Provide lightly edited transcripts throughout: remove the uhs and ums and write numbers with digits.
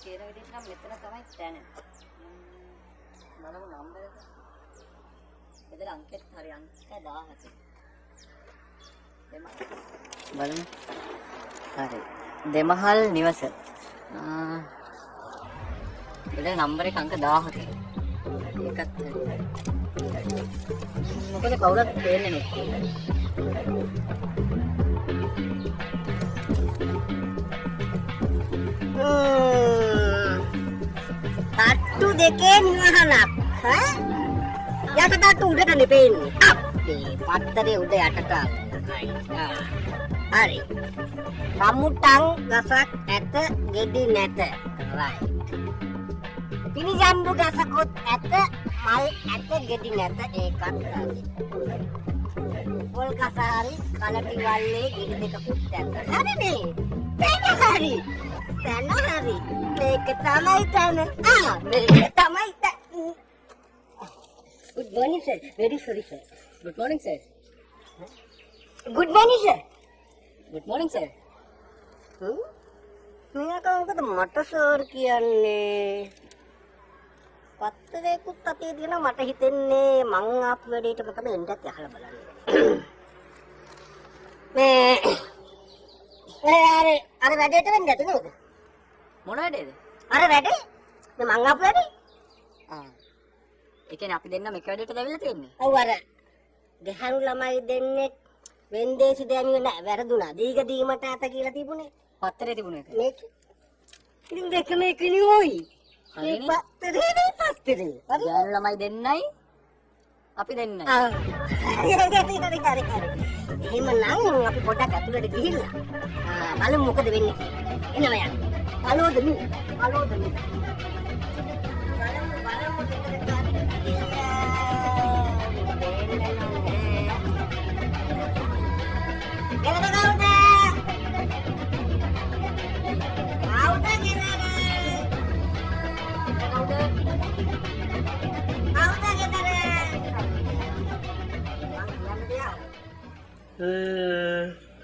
කියන විදිහට නම් මෙතන තමයි තැන. බලමු නම්බර එක. බෙදලා අංකෙත් හරි අංක 17. බලමු. හරි. දෙමහල් නිවස. බෙදලා නම්බර එක අංක 17. ඒකත් හරි. මොකද කවුරුත් දෙන්නේ නැහැ. Tatu deken anak, hah? Ya tatu udah kan dipen. Api, pattere udah yatata. Hari. Kamu tang gasak eta gede nete. Right. Pini jambu gasakut eta mal eta gede nete ekat kali. Pol kasari kalati walle gede dekakut eta. Hari nih. Tena hari. Tena hari. මේක තමයි තන. මේක තමයි තන. Good morning sir. Very sorry sir. Good morning sir. Good morning sir. Good morning sir. මෙයාට මොකද මට sir කියන්නේ? පත්තරේකුත් අතේ දින මට හිතෙන්නේ මං ආපු වැඩේට මොකද එන්නත් යහලා බලන්න. මේ අර වැඩේට වෙන්නේ නැතුව නේද? මොන වැඩේද? අර වැඩේ මේ මං ආපු වැඩේ. ඒ කියන්නේ අපි දෙන්නම එක වැඩේට දැවිලා තියෙන්නේ. ඔව් අර ගහරු ළමයි දෙන්නේ වෙන්දේසි දැනුවේ නැහැ වැරදුනා. දීග දීමට අත කියලා තිබුණේ. පත්තරේ තිබුණේ ඒක. මේක. ඉතින් දෙක මේක නියෝයි. හරිනේ. පත්තරේ. ගහරු ළමයි දෙන්නයි අපි දෙන්නයි. හරි. එහෙමනම් අපි පොඩක් අතුලට ගිහිල්ලා බලමු මොකද වෙන්නේ කියලා. එනවා යන්න. බලෝද මේ? බලමු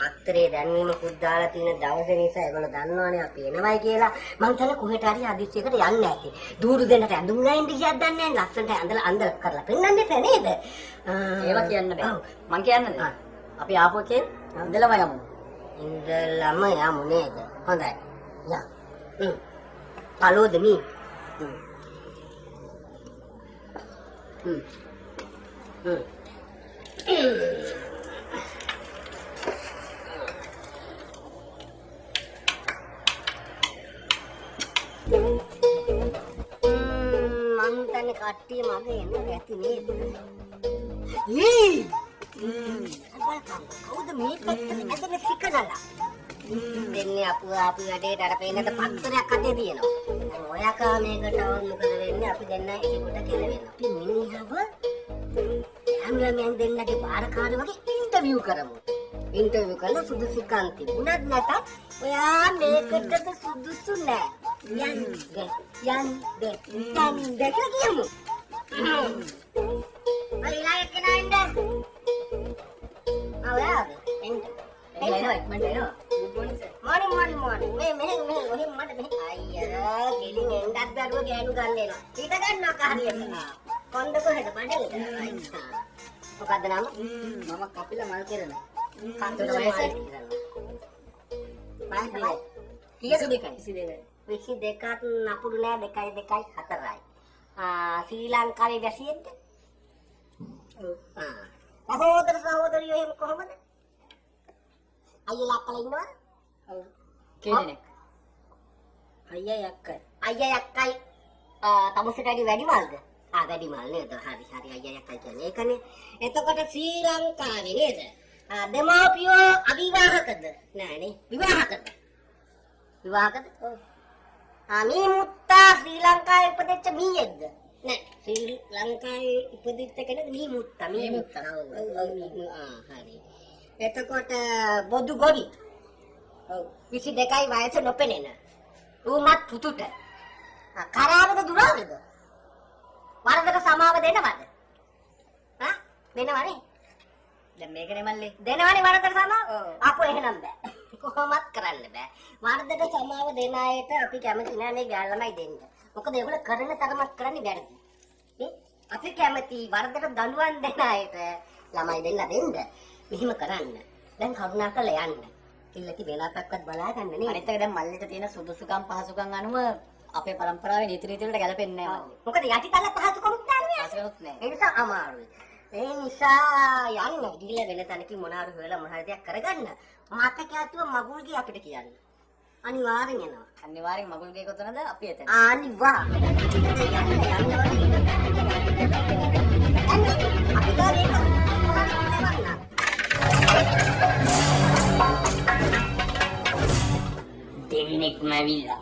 අත්තරේ දැන්වීමකුත් දාලා තියෙන දවසේ නිසා ඒගොල්ලෝ දන්නවනේ අපි එනවයි කියලා. මං හිතන්නේ කොහෙට හරි හදිස්සියකට යන්න ඇති. දూరు දෙන්නට ඇඳුම් නැින්ද කියත් දන්නේ නැහැ. ලස්සනට ඇඳලා කරලා පෙන්නන්න එපා නේද? ඒවා කියන්න බෑ. මං කියන්නද? අපි ආපෝ කියන්නේ ඉඳලම යමු. ඉඳලම යමු නේද? හොඳයි. යා. පළෝද මී? මන්තනේ කට්ටිය මගේ එන්නේ ඇති නේද? කවුද මේ පැත්තේ ඇදලා සිකනලා? දෙන්නේ අපු වැඩේට අර පේනට පත්තරයක් අතේ තියෙනවා. දැන් ඔයා කාමයකට આવුත් මොකද වෙන්නේ? අපි දෙන්න එකට කෙලවෙනවා. අපි මිනිහව හැමෝම දෙන්නගේ බාරකාර වගේ ඉන්ටර්විව් කරමු. ඉන්ටර්විව් කරලා සුදුසුකම් තිබුණත් නැතත් ඔයා මේකටද සුදුසු නෑ. යන්න කියලා කියමු. අයිලා එක්කෙනා ඉන්න. ආවද? එන්න. එන්න. මොනින්. මේ ඔහෙ මට මෙහෙ අයියා ගෙලින් එන්නත් බැරුව ගෑනු ගන්න එනවා. ඊට ගන්නවා හරියට. කොන්ද කොහෙද බඩේ? මොකද්ද නම? මම කපිල මල් කරන. කන්දර වයස? බාහිර. කීයද දෙකයි? 22ක් නපුරු නෑ 2.4යි. ශ්‍රී ලංකාවේ වැසියෙක්ද? ඔව්. සහෝදරියෝ එහෙම කොහමද? අයියලා අක්කලා ඉන්නවද? ඔව්. කෙනෙක්. අයියා යක්කයි. තමුසේට වැඩිමල්ද? වැඩිමල් නේද? හරි අයියා යක්කයි කියන්නේ. ඒකනේ. එතකොට ශ්‍රී ලංකාවේ නේද? දෙමාපියෝ අවිවාහකද? නෑනේ. විවාහකද? ඔව්. මේ මුත්තා ශ්‍රී ලංකාවේ ඉපදෙච්ච මීයෙක්ද? නෑ. ශ්‍රී ලංකාවේ ඉපදෙච්ච කෙනෙක් මේ මුත්තා. හරි. එතකොට බොදු ගොවි. ඔව්. 22යි වයස නොපෙනෙන. ඌමත් පුතුට. කරාවද දුරාවද? වරදට සමාව දෙනවද? දෙනවනේ. දැන් මේකනේ මල්ලේ. දෙනවනේ වරදට සමාව? අපෝ එහෙනම් බෑ. කොහොමත් කරන්න බෑ. වරදට සමාව දෙන අයට අපි කැමති නෑ මේ ගෑල් ළමයි දෙන්න. මොකද ඒගොල්ලෝ කරන තරමක් කරන්නේ වැරදි. නේ? අපි කැමති වරදට දඬුවම් දෙන අයට ළමයි දෙන්න. මෙහිම කරන්න. දැන් කරුණාකරලා යන්න. කිල්ලති වෙලාවක්වත් බලා ගන්න නේ. අනිත් එක දැන් මල්ලිට තියෙන සුදුසුකම් පහසුකම් අනුව අපේ පරම්පරාවේ නීති රීතිවලට ගැලපෙන්නේ නැහැ. මොකද යටිතල පහසුකම්ක් දාන්නේ. පහසුකම්ක් නැහැ. ඒ නිසා අමාරුයි. ඒ නිසා යන්න ගිහිල්ලා වෙන තැනකින් මොනාරු හොයලා මොන හරි දෙයක් කරගන්න. මතක ඇතුව මගුල්ගේ අපිට කියන්න. අනිවාර්යෙන් එනවා. අනිවාර්යෙන් මගුල්ගේ කොතනද අපි එතන. අනිවාර්යෙන්. දෙන්නෙක්ම ඇවිල්ලා.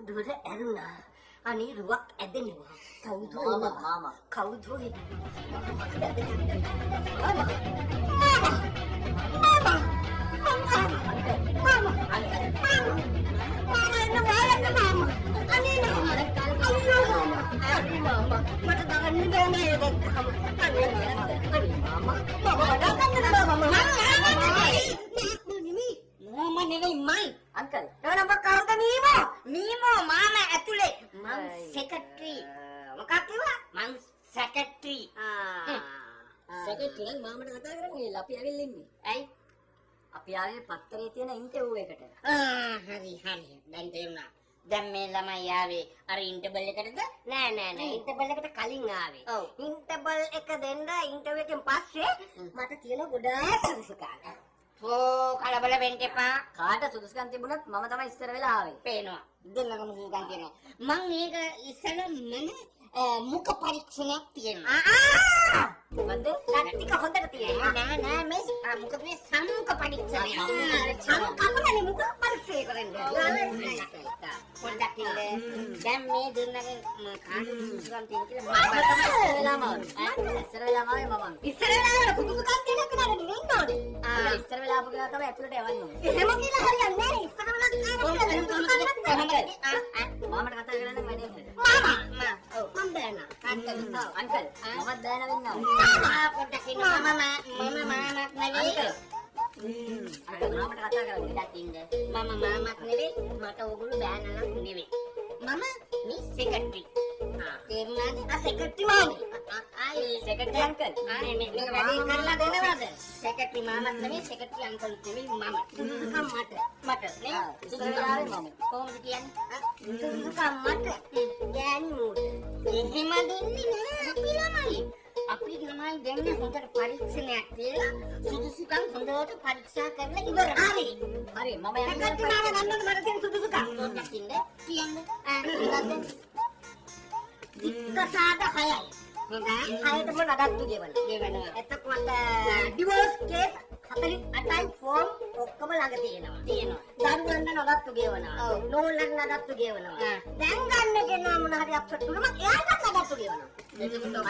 දුර ඇරුණා. අනේ රුවක් ඇදෙනවා. කවුද මාමා. කවුද අංකල්. මීමෝ මාමා ඇතුලේ මං සෙක්‍රටරි මොකක්ද කිව්වා මං සෙක්‍රටරි සෙක්‍රටරි නම් මාමට කතා කරන්නේ අපි ඇවිල්ලා ඉන්නේ. ඇයි අපි ආවේ පත්තරේ තියෙන ඉන්ටර්විව් එකට. හරි දැන් තේරුණා දැන් මේ ළමයි ආවේ අර ඉන්ටර්බල් එකටද නෑ ඉන්ටර්බල් එකට කලින් ආවේ ඉන්ටර්බල් එක දෙන්න ඉන්ටර්විව් එකෙන් පස්සේ මට තියෙන ගොඩාක් සුදුසුකම් කලබල වෙන්න එපා. කාට සුදුසුකම් තිබුණත් මම තමයි ඉස්සර වෙලා ආවේ. පේනවා. දෙන්නගම සුදුසුකම් තියෙනවා. මං මේක ඉස්සෙල්ලා මුඛ පරීක්ෂණයක් තියෙනවා. මොකද්ද? ටික හොඳට තියෙනවා. නෑ මේ මුඛ මේ සම්මුඛ පරීක්ෂණය. සම්මුඛනේ මුඛ පරීක්ෂණය කරන්නේ. පොඩ්ඩක් ඉන්න. දැන් මේ දෙන්නගේ කාට සුදුසුකම් තියෙන කියලා මම ඉස්සර වෙලාම මම. ඉස්සර වෙලාවට සුදුසුකම් තියෙන කෙනාට දෙන්න ඕනේ. ඉස්සර වෙලා ආපු කෙනා තමයි ඇතුළට යවන්න ඕනේ. එහෙම කියලා හරියන්නේ නෑ. ඉස්සර වෙලා මාමට කතා කරන්න වැඩේ නැහැ. මාමා මම බෑනා. අංකල් මමත් බෑන වෙන්නවා. පොඩ්ඩක් ඉන්න. මම මාමත් නෙවෙයි. අංකල් මාමට කතා කරන්න. පොඩ්ඩක් ඉන්න. මම මාමත් නෙවෙයි. මට ඕගොල්ලෝ බෑනලා නෙවෙයි. මම මේ සෙක්‍රටරි. තේරුණාද? සෙක්‍රටරි මාමි. Secretary uncle. මේක වැඩේ කරලා දෙනවද? සෙක්‍රටරි මාමත් නෙවෙයි සෙක්‍රටරි අංකල් නෙවෙයි මම. සුදුසුකම් මට නේ. ඉස්සර වෙලා ආවේ මම. කොහොමද කියන්නේ? සුදුසුකම් මට. ගෑනි මූට. එහෙම දෙන්නේ නෑ අපි ළමයි. අපි ළමයි දෙන්නේ හොඳට පරීක්ෂණයක් කියලා සුදුසුකම් හොඳට පරීක්ෂා කරලා ඉවරයි. හරි මම යන්නේ. සෙක්‍රටරි මාම ගන්නද මට තියෙන සුදුසුකම්? පොඩ්ඩක් ඉන්න. කියන්නේ. මොකද්ද? දික්කසාද 6යි. හොඳයි. 6ට මොන අඩක්තු ගෙවනවා. එතකොට ඩිවෝර්ස් කේස් 48යි ෆෝම් ඔක්කොම ළඟ තියෙනවා. දරුවන්ට නඩත්තු ගෙවනවා. නෝලන් නඩත්තු ගෙවනවා. දැන් ගන්න කෙනා මොන හරි අප්සෙට් වුණොත් එයාට නඩත්තු ගෙවනවා.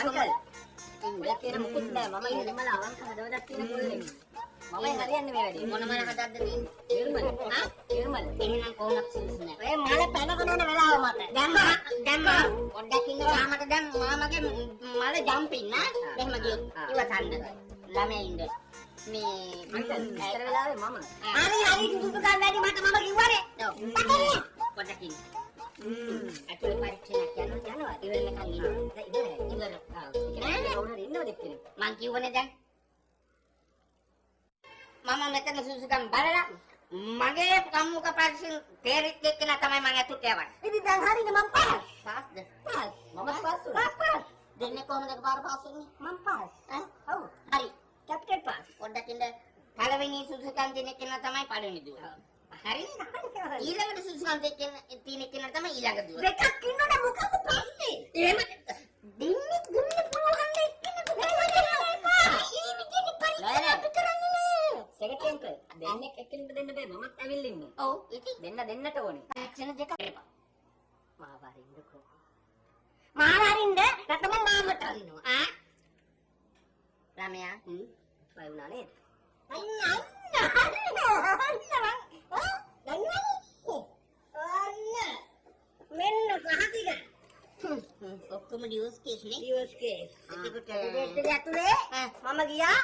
අංකල් ඔය කියන මුකුත් නෑ. මම ඉන්නමල අවංක හදවතක් තියෙන පොල්ලෙක්. මම හරියන්නේ මේ වැඩේ. මොන මල හදද්ද තියෙන්නේ? තේරුමද? තේරුමද? එහෙනම් කොහොමද සුදුසු නෑ. ඔය මල පැනගෙන යන වෙලාව මත. දැන් පොඩ්ඩක් ඉන්න මාමට දැන් මාමගේ මල ජම්පින් නා. එහෙම ගියොත් ඉවසන්න. ළමයා ඉන්න. මේ අංකල් ඉස්සර වෙලාවේ මම. හරි සුදුසුකම් වැඩි මට මම කිව්වනේ. පොඩ්ඩක් ඉන්න. අතේ පරීක්ෂණයක් යනවා. ඉවර වෙනකන් ඉන්න. ඉවර. නෑ කවුරු හරි ඉන්නවද එක්කෙනෙක්? මං කිව්වනේ දැන්. මම මෙතන සුදුසුකම් බලලා මගේ සම්මුඛ පරීක්ෂණ තේරිත් එක්කන තමයි මම අතුත් යවන්නේ. ඉතින් දැන් හරිනේ මම පාස්. පාස්ද? පාස්. මම පාස් වුණා. පාස්. දෙන්නේ කොහොමද එකපාර පාස් වෙන්නේ? මම පාස්. ඔව්. හරි. Capital pass. පොඩ්ඩක් ඉන්න. පළවෙනි සුදුසුකම් දෙන කෙනා තමයි පළවෙනි දුව. හරිනේ. ඊළඟට සුදුසුකම් තියෙන කෙනා තමයි ඊළඟ දුව. දෙකක් ඉන්නනේ මොකද ප්‍රශ්නේ? එහෙම දෙන්නේ ගුණ පුළුවන් එක්කෙනෙක් සෙක්‍රටරි අංකල් දෙන්නෙක් එක්කෙනෙක්ට දෙන්න බෑ. මමත් ඇවිල්ලා ඉන්නේ. ඔව් ඉතින් දෙන්නට ඕනේ. පරීක්ෂණ දෙක කරපන්. මාවරින්දකෝ. මාවරින්ද නැත්නම් මාමට අරිනවා. ළමයා වයි වුණා නේද? මෙන්න සහතික. ඩිවෝස් කේස් නේ. Divorce case. එතකොට ඩිබේට් එක ඇතුලේ මම ගියා.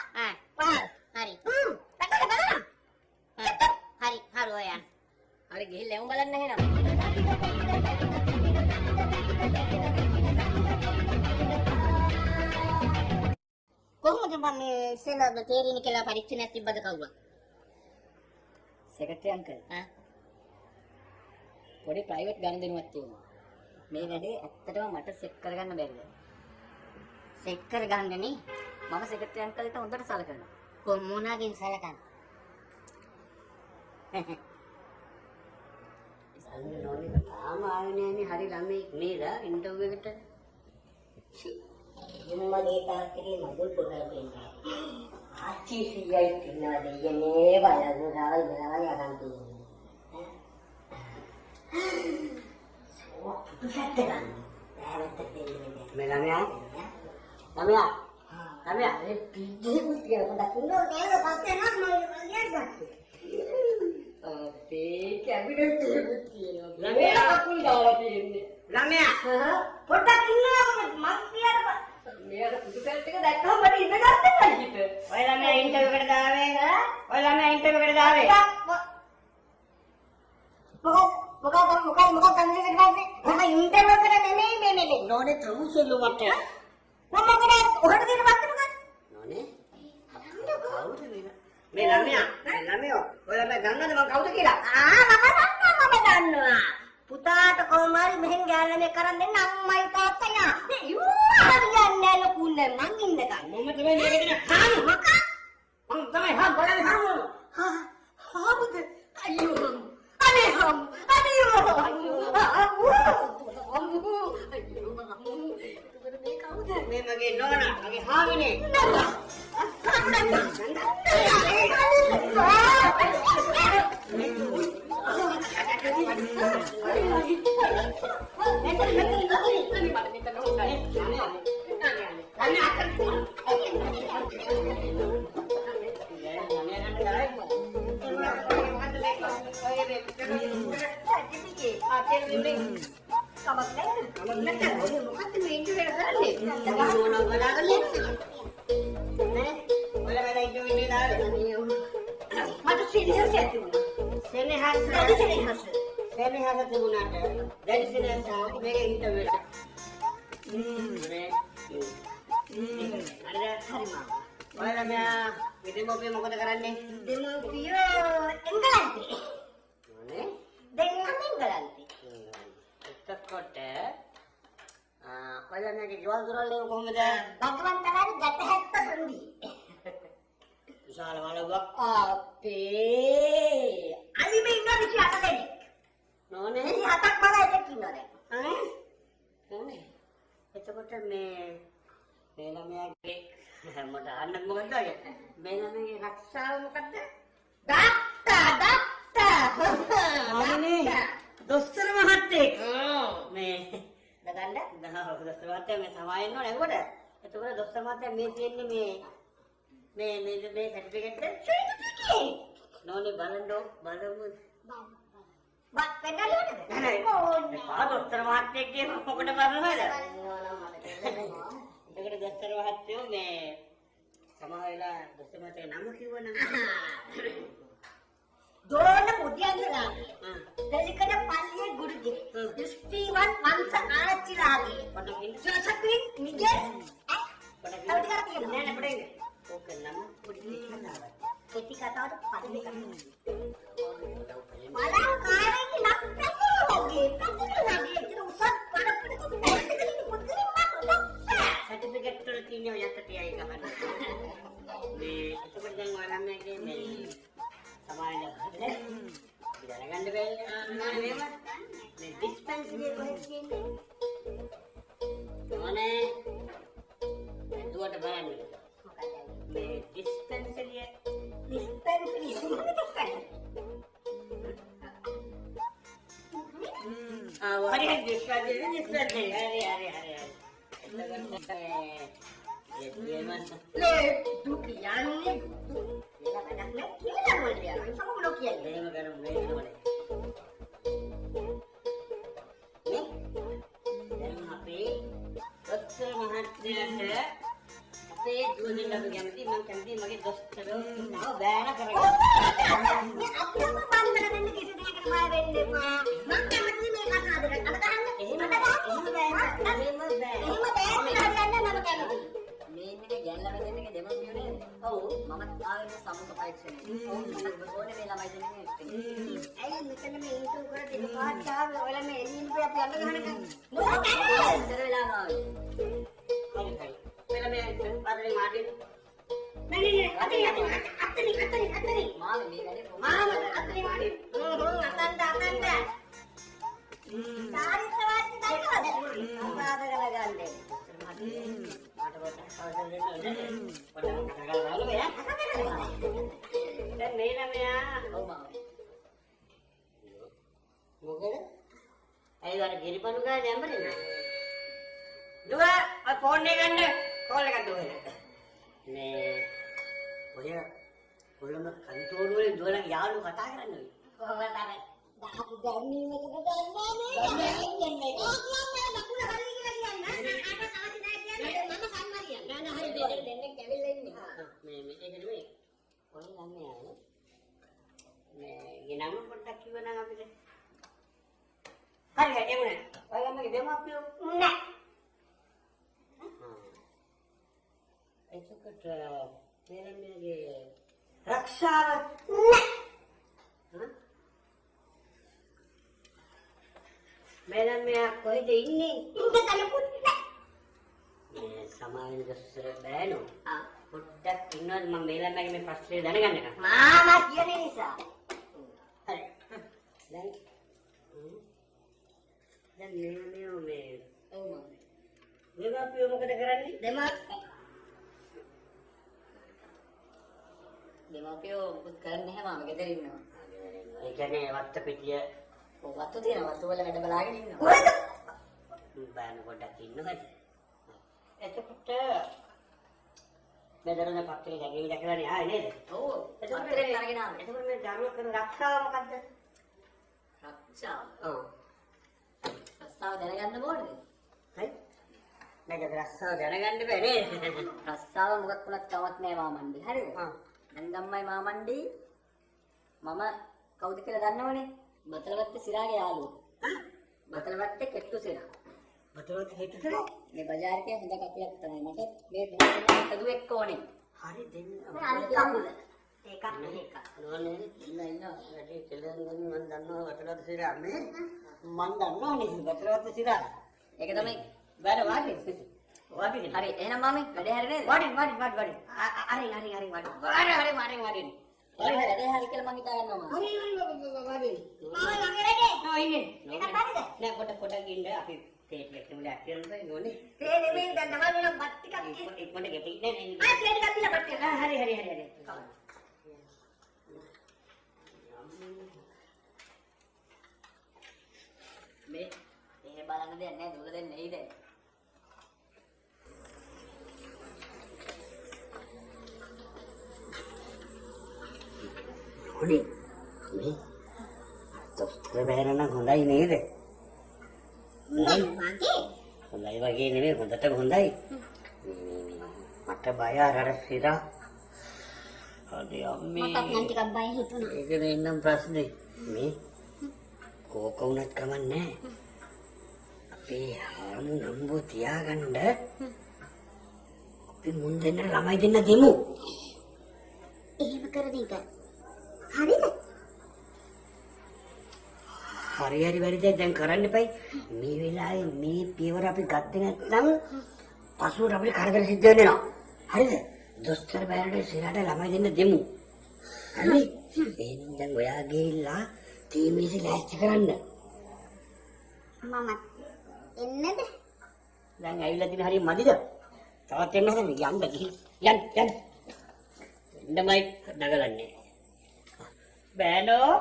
පාස්. හරි. බලන්න. හරි ඔය යන්න. හරි ගිහිල්ලා එමු බලන්න එහෙනම්. කොහොමද මම ඉස්සෙල්ලා තේරෙන්නේ කියලා පරීක්ෂණයක් තිබ්බද කවුරුත්? Secretary uncle. පොඩි ප්‍රයිවට් ගනුදෙනුවක් තියෙනවා. මේ වැඩේ ඇත්තටම මට සෙට් කරගන්න බැරිද? සෙට් කරගන්නනේ. මම සෙක්‍රටරි අංකල්ට හොඳට සලකනවා. කොමුණගෙන් සලකන්න. ඉතින් නෝනේ තාම ආවේ නෑනේ. හරි ළමෙක් නේද ඉන්ටර්විව් එකට? මගේ තාත්තගේ මගුල් පොතක් දෙන්නා. ආච්චි සීයයි ඉන්නවා දෙයනේ බලන්න ගාවල් බලවල් යකන් තියෙන්නේ. පුතුසත් ගන්න. බෑවට දෙන්නේ. මේ ළමයා ඒ පිටිකුත් කියලා දකින්නෝ නේද පස්සේ නම් මම කියන්න. අපේ කැබිනට් එකකුත් තියෙනවා. ළමයා අකුල් දාලා තියෙන්නේ. ළමයා පොඩ්ඩක් ඉන්නවා මම කියන්න. මෙයාට පුතුසත් එක දැක්කම මට ඉඳ ගන්න බැයිද? ඔය ළමයා ඉන්ටර්විව් එකට දාවේ. ඔය ළමයා ඉන්ටර්විව් එකට දාවේ. මොකක් කන්දේ කරන්නේ? මම ඉන්ටර්විව් කරලා නෙමෙයි මේ නෝනේ තමුසෙලු මට. මම මොකද ඔකට දෙන්න වත්තන නෝනේ කවුද මේ ළමයා? ඔය ළමයා දන්නවද මම කවුද කියලා? මම දන්නවා. පුතාට කොහොමරි මෙහෙන් ගෑල්ලනේ කරන් දෙන්න අම්මයි තාත්තයි යා. හරියන්නේ ලොකුනේ මං ඉන්නකම්. මම තමයි මේකේ හාම මොකක්? මම තමයි හාම බලන්නේ හාම. හාමුද? අයියෝ. අනේ හාම. අයියෝ. මේ මගේ නෝනා මගේ හාමිනේ. සෙනෙහස තිබුණාට දැඩි සෙනෙහස මේක ඉන්ටර්විව් එක. ඔය ළමයා දෙමෝපිය මොකද කරන්නේ? දෙමෝපියෝ එංගලන්තේ. නේ? දෙන්නම එංගලන්තේ. එතකොට ඔය ළමයාගේ ගෙවල් දොරවල් වල කොහොමද? භගවන්තලාගේ ගැට 70 සුන්දි. විශාල වලව්වක්. අපේ අලිමේ ඉන්න 28 දෙනෙක්. නෝනේ 27ක් බලයිට ඉන්නවා දැන්. නෝනේ එතකොට මේ ළමයාගේ මට අහන්න මොකද ඔය? මේ ළමයාගේ රක්ෂාව මොකද්ද? ඩාක්ටර්. දොස්තර මහත්තයෙක්. මේ දගන්න දොස්තර මහත්තයා මේ සමායෙන් නෝ නේද? එතකොට දොස්තර මහත්තයා මේ තියෙන්නේ මේ සර්ටිෆිකේට් එක. නෝනේ බලමු. බත් පෙන්නලුවද? නෑ. දොස්තර මහත්තයෙක්ගේ මොකට බලනවද? එතකොට දොස්තර මහත්තයෝ මේ සමහර වෙලා දොස්තර මහත්තයාගේ නම කිව්වනම් දෝන මුදියන්ගලාගේ දෙලිකඩ පල්ලියේ ගුරුගේ ස්ටීවන් වංශ ආරච්චිලාගේ ජොසපින් මිගෙල් ඕක නම පොඩි කතාවක්. කෙටි කතාවට පල්ලි කරනවා. බලං කාරේකි ලක් පැතුරුගේ ඒක උසස් පඩපඩ සර්ටිෆිකේට් වල තියෙන යටටයයි ගහන්නේ. මේ එතකොට දැන් ඔයාලා මේකේ මේ සමාජය දැනගන්න බැහැ නේද? මේ ඩිස්පෙන්සරි කොහෙද කියන්නේ? මොනේ දුවට බලන්න. මේ ඩිස්පෙන්සරි හරි ඩිස්පෙන්සරි හරි. බෑන කරගෙන. අපිම බන්දර දෙන්න කිසි දෙයකට බය වෙන්න එපා. මම කැමති මේ කතාවකට. අද ගහන්න. එහෙම බෑ. එහෙම බෑ. මම කැමති. මේ ඉන්නේ ගැල්ලා වෙන්නේ දෙමව්පියෝනේ. ඔව් මම ආවෙන සමුක පරීක්ෂණේ. ඕනේ මේ ළමයි දෙන්නේ එක්කනේ. ඇයි මෙතන මේ ඉන්ටර්වයුව කරලා දෙන්න පාඩාව ඔයාලා මේ එළියෙන් අපි යන්න ගහනකම්. ඉතර වෙලාම ආවේ. හරි. මෙලා මේ පාදලේ මාටින්. නෑ අතේ මාමේ මේ වැඩේ මාම අතේ මාටින්. අතන්ට. සාරිත්‍රවත් දන්නවද? අපාද කරගන්නේ. දැන් මේ ළමයා ඔව් මාමේ. මොකද? ඇයි වර ගිරිපණු ගානේ යම්බරේ? දුව ඔය ෆෝන් එක ගන්න. කෝල් එකක් දුව. මේ ඔය කොළඹ කන්තෝරු වලින් දුවලා යාළුවෝ කතා කරන්නේ. කොහොමද අර දහපු ගන්නීමකට ගන්නන්නේ? යන්නේ. ඕක නම් ලකුණ හරි කියලා කියන්නේ. දෙන්නෙක් ඇවිල්ලා ඉන්නේ. මේ ඒක නෙමෙයි. ඔය ළමයා මේ ගෙනම පොඩ්ඩක් කිව්වනම් අපිට. හරි එමුනේ. ඔය ළමගේ දෙමාපියෝ නෑ. එතකොට දෙලමගේ රක්ෂාව නෑ. මෙලමයා කොහෙද ඉන්නේ? ඉන්න තැනකුත් නෑ. මේ සමාවෙන් දැස්සර බෑනෝ. පොඩ්ඩක් ඉන්නවද මම මෙලමගේ මේ ප්‍රශ්නේ දැනගන්නකම්. මාමා කියන නිසා. හරි. දැන් මෙලමයෝ මේ ඔව් මාමේ. දෙමාපියෝ මොකද කරන්නේ? දෙමාපියෝ මුකුත් කරන්නේ නැහැ මාමේ ගෙදර ඉන්නවා. ඒ කියන්නේ වත්ත පිටිය ඔව් වත්තු තියෙනවා වත්තු වල වැඩ බලාගෙන ඉන්නවා. කොහෙද? බෑන පොඩ්ඩක් ඉන්නවද? එතකොට මෙදරන පත්‍රේ ගැගිලි දැකලානේ ආවේ නේද? ඔව් පත්‍රෙත් අරගෙන ආවා. එතකොට මේ දරුවා කරන රක්ෂාව මොකද්ද? රක්ෂාව. ඔව්. රක්ෂාව දැනගන්න ඕනේද? හරි. මේක රක්ෂාව දැනගන්න බෑ නේද? රක්ෂාව මොකක් වුණත් කමක් නෑ මාමණ්ඩි. හරිද? ආ. දැන් ගම්මයි මාමණ්ඩි මම කවුද කියලා දන්නවනේ? බතලවත්තේ සිරාගේ යාළුවා. බතලවත්තේ කෙට්ටු සිරා. බතලවත් හිටුතර? මේ බજારකේ හොඳ කපියක් තමයි මට මේ දෙන්නෙක් හදුවෙක් ඕනේ. හරි දෙන්න. අනිත් කකුල. ඒකක් මේක. නෝනේ ඉන්න. වැඩි කෙලෙන් මම දන්නවා බතලවත් සිරා මේ මම දන්නවනේ බතලවත් සිරා. ඒක තමයි බෑන වාඩි. හරි එහෙනම් මාමේ වැඩේ හරිය නේද? වාඩි. හරි. හරි වැඩේ හරි කියලා මං හිතා ගන්නවා මාමේ. වාඩි. මාමේ මගේ වැඩේ. ඔය ඉන්නේ. එකක් හරිද? නෑ පොඩ ඉන්න අපි තේට් එකක් නෙමෙයි ඇක්ටියන්ට නෝනේ. තේ නෙමෙයි දැන් තමයි නම් බත් ටිකක් ඉක්මනට ගෙපින්නේ නේ. තේ ටිකක් දීලා බත් ටික. හරි. මේ එහෙ බලන්න දෙයක් නෑ දුල දෙන්නේ නෙයි දැන්. හොනේ මේ දොස්තර බෑනනම් හොඳයි නේද? හොඳයි වගේ නෙමෙයි හොඳටම හොඳයි. මට බය අර සිරා. අනේ අම්මේ. මටත් නම් ටිකක් බය හිතුණා. ඒක නෙන්නම් ප්‍රශ්නේ. මේ කෝක වුණත් කමන්නේ. අපේ හාමු නම්බෝ තියාගන්න. අපි මුන් දෙන්න ළමයි දෙන්න දෙමු. එහෙම කරදීක. හරිද? හරි වැරදිද දැන් කරන්න එපයි. මේ වෙලාවේ මේ පියවර අපි ගත්තේ නැත්නම් පසුවට අපිට කරදර සිද්ධ වෙනවා. හරිද? දොස්තර බෑරට සිරාට ළමයි දෙන්න දෙමු. හරි? එහෙනම් දැන් ඔයා ගිහිල්ලා තීමේසි ලෑස්ති කරන්න. මම එන්නද? දැන් ඇවිල්ලා තියෙන හරිය මදිද? තවත් එන්න හදන්නේ යන්න ගිහින්. යන්න. එන්නමයි නගලන්නේ. බෑනෝ.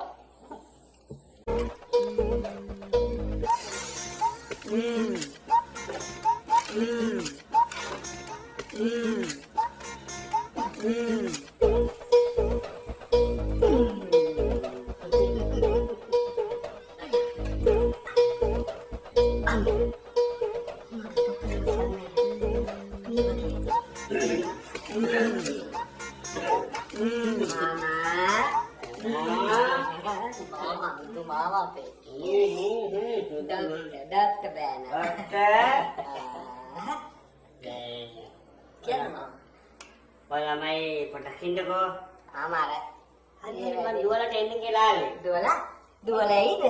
මාමා අපේ. ඩොක්ටර් බෑන. කියනවා. ඔයාමයි පොඩක් ඉන්නකෝ. ආමාර. හරි මම දුවලට එන්න කියලා ආවේ. දුවලයිද?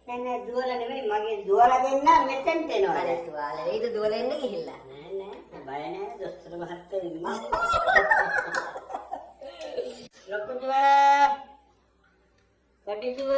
නෑ දුවල නෙමෙයි මගේ දුවල දෙන්න මෙතෙන්ට එනවා. අර දුවලයිද දුවල එන්න ගිහිල්ලා. නෑ බය නෑ දොස්තර මහත්තයා ඉන්නවා. ලොකු දුව. පොඩි දුව.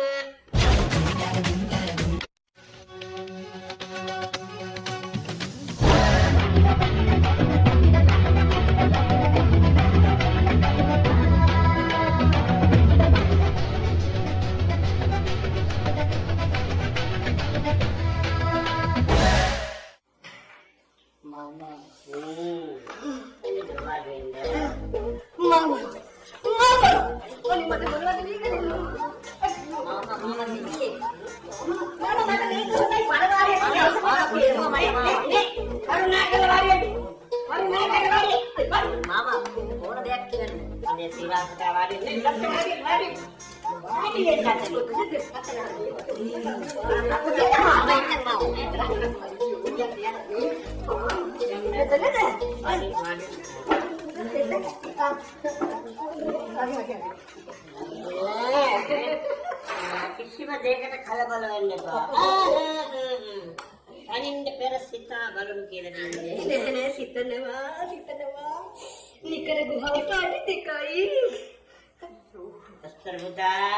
කිසිම දෙයකට කලබල වෙන්න එපා. අනින්ද පෙර සිතා බලමු කියලා කියන්නේ. නෑ සිතනවා. නිකර ගුහාවට අඩි දෙකයි. අස්තර පුතා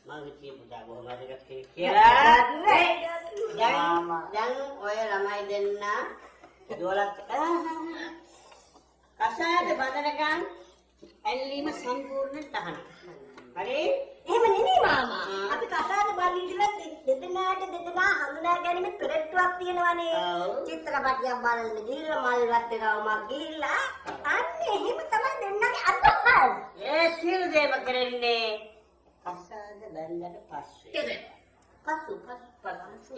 මගේ පුතා බොහොම අදගත් කියලා. දැන් ඔය ළමයි දෙන්න දුවලත් කසාද බඳනකම් ඇල්ලීම සම්පූර්ණ තහනම්. හරි? එහෙම නෙමෙයි මාමා. අපි කසාද බලලා දෙදෙනාට දෙදෙනා හඳුනා ගැනීම පෙරට්ටුවක් තියෙනවානේ. චිත්‍රපටියක් බලන්න ගිහිල්ලා මල් වත්තේකවමක් ගිහිල්ලා අන්න එහෙම තමයි දෙන්නගේ අදහස්. ඒ සියලු දේම කරන්නේ කසාද බඳනට පස්සේ. පසු.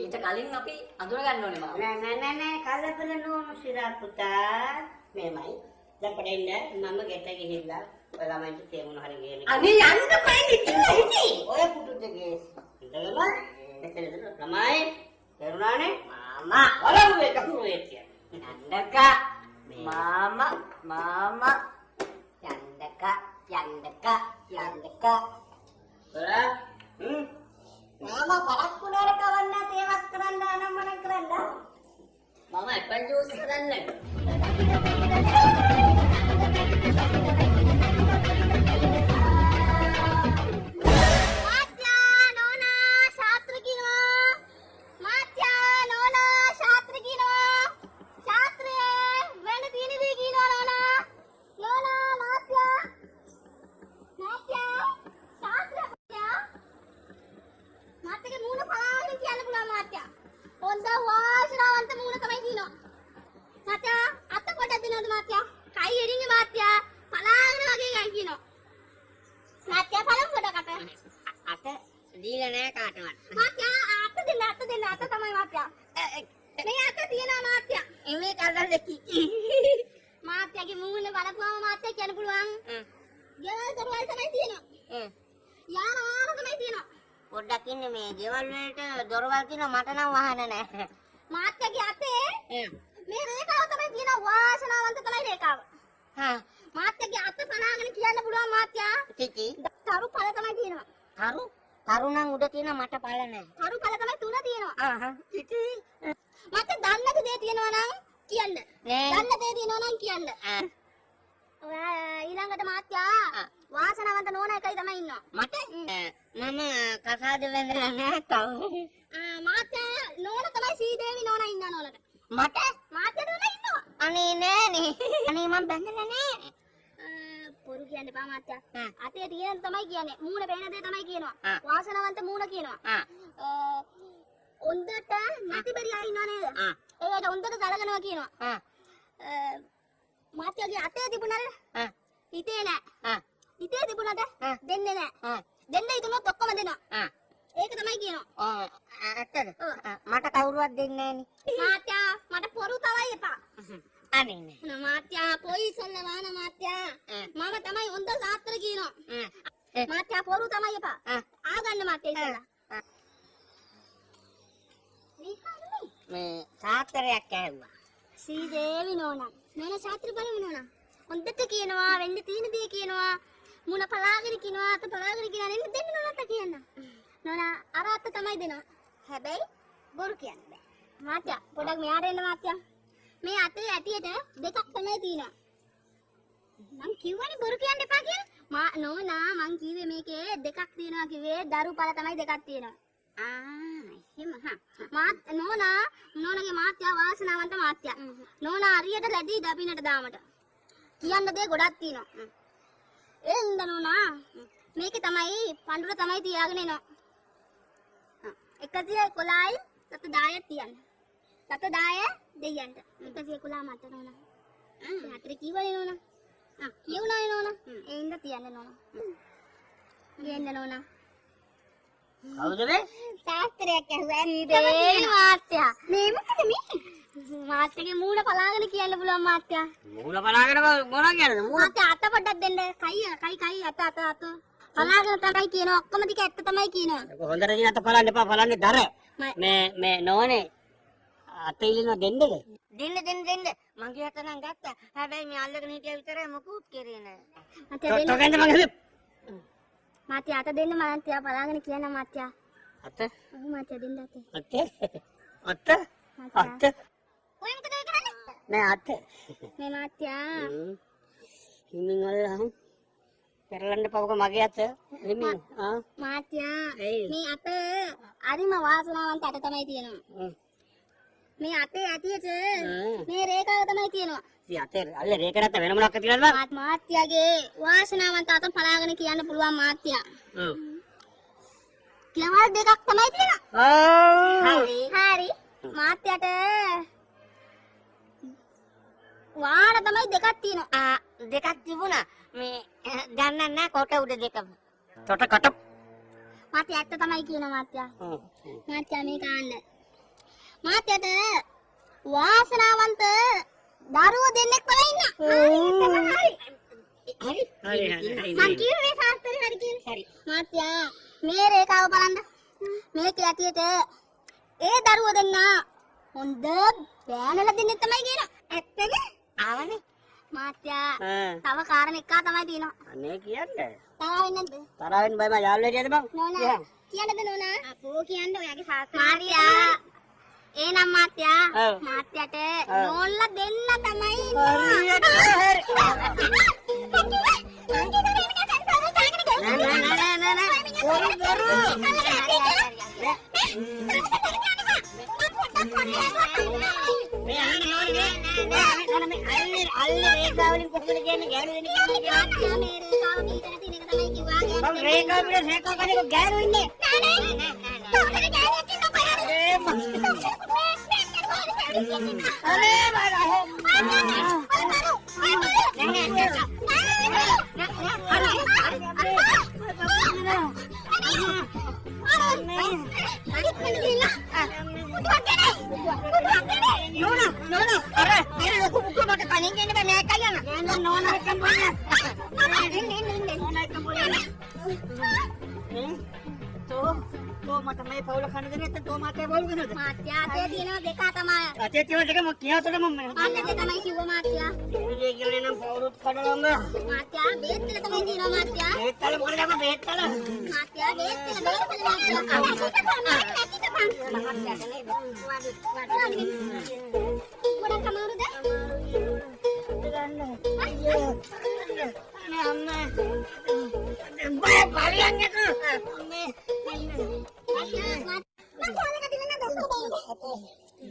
ඊට කලින් අපි අඳුර ගන්න ඕනේ මාමා. නෑ කලබල නොවු සිරා පුතා. මේමයි. දැන් පඩෙන්න මම ගෙට ගිහිල්ලා ඔය ළමයින්ට තේරුණා හරි ගේන. අනේ යන්න කොහෙද ඉතින්? ඔය පුටුද ගේස්. ඉඳලා මෙතන ළමයි තේරුණානේ? මාමා බලමු එක හුරුවේ තිය. යන්නක මාමා යන්නක ඔයා මාමා බලක් කුණාර කවන්න තේවත් කරන්න අනම්මන කරන්න. මම ඇපල් ජූස් හදන්න. දීලා නෑ කාටවත්. මාත්‍යා අත දෙන්න තමයි මාත්‍යා. මේ අත තියනවා මාත්‍යා. ඉන්නේ කල්ලාද කිකි. මාත්‍යාගේ මූණ බලපුවම මාත්‍යා කියන්න පුළුවන්. ගෙවල් දොරවල් තමයි තියෙනවා. යාන තමයි තියෙනවා. පොඩ්ඩක් ඉන්න මේ ගෙවල් වලට දොරවල් තියෙනවා මට නම් වහන්න නෑ. මාත්‍යාගේ අතේ මේ රේඛාව තමයි තියෙනවා වාසනාවන්ත තමයි රේඛාව. මාත්‍යාගේ අත පනාගෙන කියන්න පුළුවන් මාත්‍යා. කිකි. තරු පළ තමයි තියෙනවා. තරුණන් උඩ තියෙන මට පළ නෑ. තරු පළ තමයි තුන තියෙනවා. කිකි. මට දන්නද දේ තියෙනවා නම් කියන්න. දන්න දේ තියෙනවා නම් කියන්න. ඊළඟට මාත්‍යා වාසනාවන්ත නෝනා එකයි තමයි ඉන්නවා. මට මම කසාද වැඳලා නෑ තව. මාත්‍යා නෝනා තමයි සීදේවි නෝනා ඉන්නවා නෝනට. මට මාත්‍යා නෝනා ඉන්නවා. අනේ නෑනේ. අනේ මම බැඳලා නෑ. පොරු කියන්න එපා මාත්‍යා. අතේ තියෙන තමයි කියන්නේ. මූණ පේන දේ තමයි කියනවා. වාසනාවන්ත මූණ කියනවා. හොඳට නැතිබරියා ඉන්නවා නේද? ඒකට හොඳට සලකනවා කියනවා. මාත්‍යාගේ අතේ තිබුණාද? හිතේ නෑ. හිතේ තිබුණාද? දෙන්නේ නෑ. දෙන්න හිතුනොත් ඔක්කොම දෙනවා. ඒක තමයි කියනවා. ඇත්තද? මට කවුරුවත් දෙන්නේ නෑනේ. මාත්‍යා මට පොරු තවයි එපා. අනේ නෑ. මාත්‍යා පොයිසල්ල වාන මාත්‍යා. මම තමයි හොඳ සාත්‍තර කියනවා. මාත්‍යා පොරු තමයි එපා. ආගන්න මාත්‍යා ඉස්සලා. මේ සාත්‍රයක් ඇහුවා. සීදේවි නෝනා. නෝනා සාත්‍ර බලමු නෝනා. හොඳට කියනවා වෙන්න තියෙන දේ කියනවා. මුණ පලාගෙන කියනවා අත පලාගෙන කියනවා නෙන්න දෙන්න නෝනාට කියන්න. නෝනා අර අත තමයි දෙනවා. හැබැයි බොරු කියන්න බෑ. මාත්‍යා පොඩක් මෙහාට එන්න මාත්‍යා. මේ අතේ ඇටියට දෙකක් තමයි තියෙනවා. මං කිව්වනේ බොරු කියන්න එපා කියලා. නෝනා මං කිව්වේ මේකේ දෙකක් තියෙනවා කිව්වේ දරු පළ තමයි දෙකක් තියෙනවා. එහෙම නෝනාගේ මාත්‍යා වාසනාවන්ත මාත්‍යා. නෝනා හරියට ලැබී දපිනට දාමට. කියන්න දේ ගොඩක් තියෙනවා. ඒ හින්දා නෝනා මේකේ තමයි පඳුර තමයි තියාගෙන එනවා. 111යි 10ක් තියන්න. 10 දෙයයන්ට 111 මට නෝනා. හතර කිව්වනේ නෝනා. කියුණානේ නෝනා. ඒ හින්දා තියන්න නෝනා. කියන්න නෝනා. කවුද මේ? ශාස්ත්‍රයක් ඇහුවා. ඒ මාත්‍යා. මේ මොකද මේ? මාත්‍යාගේ මූණ පලාගෙන කියන්න පුළුවන් මාත්‍යා. මූණ බලාගෙන මොනවා කියන්නද? මාත්‍යා අත පොඩ්ඩක් දෙන්න. කයි අත. පලාගෙන තමයි කියනවා. ඔක්කොම ටික ඇත්ත තමයි කියනවා. හොඳට දින අත බලන්න එපා. බලන්නේ දර. මේ නෝනේ අත ඉලිනව දෙන්නද? දෙන්න. මගේ අත නම් ගත්තා. හැබැයි මේ අල්ලගෙන හිටියා විතරයි මොකුත් කරේ නෑ. තොගෙන්ද මගේ මාත්‍යා අත දෙන්න මාත්‍යා පලාගෙන කියන්න මාත්‍යා. අත මාත්‍යා දෙන්න අත. අත ඔය මොකද කරන්නේ? නෑ අත මේ මාත්‍යා හිමින් වල්ලහම් පෙරලන්න පවක මගේ අත හිමින් මාත්‍යා මේ අත අරිම වාසනාවන්ත අත තමයි තියෙනවා. මේ අතේ ඇටියට මේ රේඛාව තමයි තියෙනවා. ඉතින් අතේ අල්ල රේඛ නැත්නම් වෙන මොනවක් තියනවද? මාත්‍යාගේ වාසනාවන්ත අත පලාගෙන කියන්න පුළුවන් මාත්‍යා. කෙවල් දෙකක් තමයි තියෙනවා. හරි. මාත්‍යාට වාර තමයි දෙකක් තියෙනවා. දෙකක් තිබුණා. මේ ගන්නන්න නෑ කොට උඩ දෙකම. තොට කට මාත්‍යා ඇත්ත තමයි කියන මාත්‍යා. මාත්‍යා මේක ආන්න. මාත්‍යාට වාසනාවන්ත දරුවෝ දෙන්නෙක් වලා ඉන්නවා. හරි මං කිව්වේ සාස්ත්‍රේ හරි කියලා. හරි. මාත්‍යා මේ රේඛාව බලන්න. මේක ඇටියට ඒ දරුවෝ දෙන්න හොඳ බෑනලා දෙන්නෙක් තමයි කියනවා. ඇත්තද? ආවනේ. මාත්‍යා තව කාරණා එකක් තමයි තියෙනවා. අනේ කියන්නේ තරහ වෙන්නේ නැද්ද? තරහ වෙන්න බෑ මම යාළුවෙක් කියද බං නෝනා කියන්නද නෝනා? අපෝ කියන්න ඔයාගේ සාස්ත්‍රය. මාත්‍යා එනම් මාත්‍යා මාත්‍යාට නෝන්ලා දෙන්න තමයි මට මේ පවුල කන දෙන්නේ නැත්නම් තෝ මාතේ පවුල කනද? මාත්‍යා අතේ තියෙනවා දෙක තමයි. අතේ තියෙන දෙක මම කියවතොට මම අන්න දෙක තමයි කිව්ව මාත්‍යා. ඉන්නේ කියන්නේ නම් පවුලුත් කඩලම මාත්‍යා බේත් වල තමයි තියෙනවා මාත්‍යා. බේත් වල මොකද ගම බේත් වල මාත්‍යා බේත් වල මාත්‍යා. ගොඩක් කමාරුද? අනේ අම්මා බය පරියන් එක අම්මේ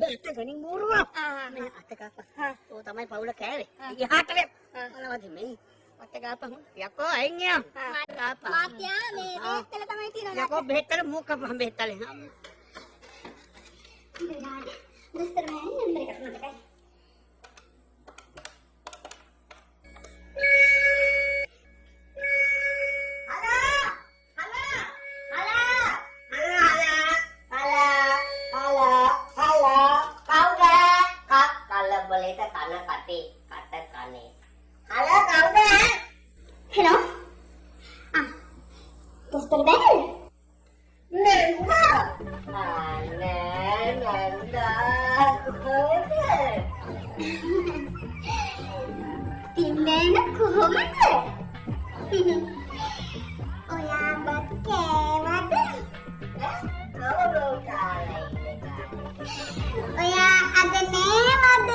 බේත් ගනින් මෝරුවා මේ අත ගාපා ඔය තමයි පවුල කෑවේ යහට වේ මොනවද මේ අත ගාපා යකෝ අයින් යා මාත්‍යා මේ බේත් වල තමයි තියෙනවා. යකෝ බේත් වල මුක බේත් වල දොස්තර මෑණි නම්බර එකක් මතකයි. දොස්තර බැලුවේ? නන්දා අනේ නන්දා කොහෙද තින්නේන කොහොමද? ඔයා බත් කෑවද? කවුරු කාලේ ඔයා අද නෑවද?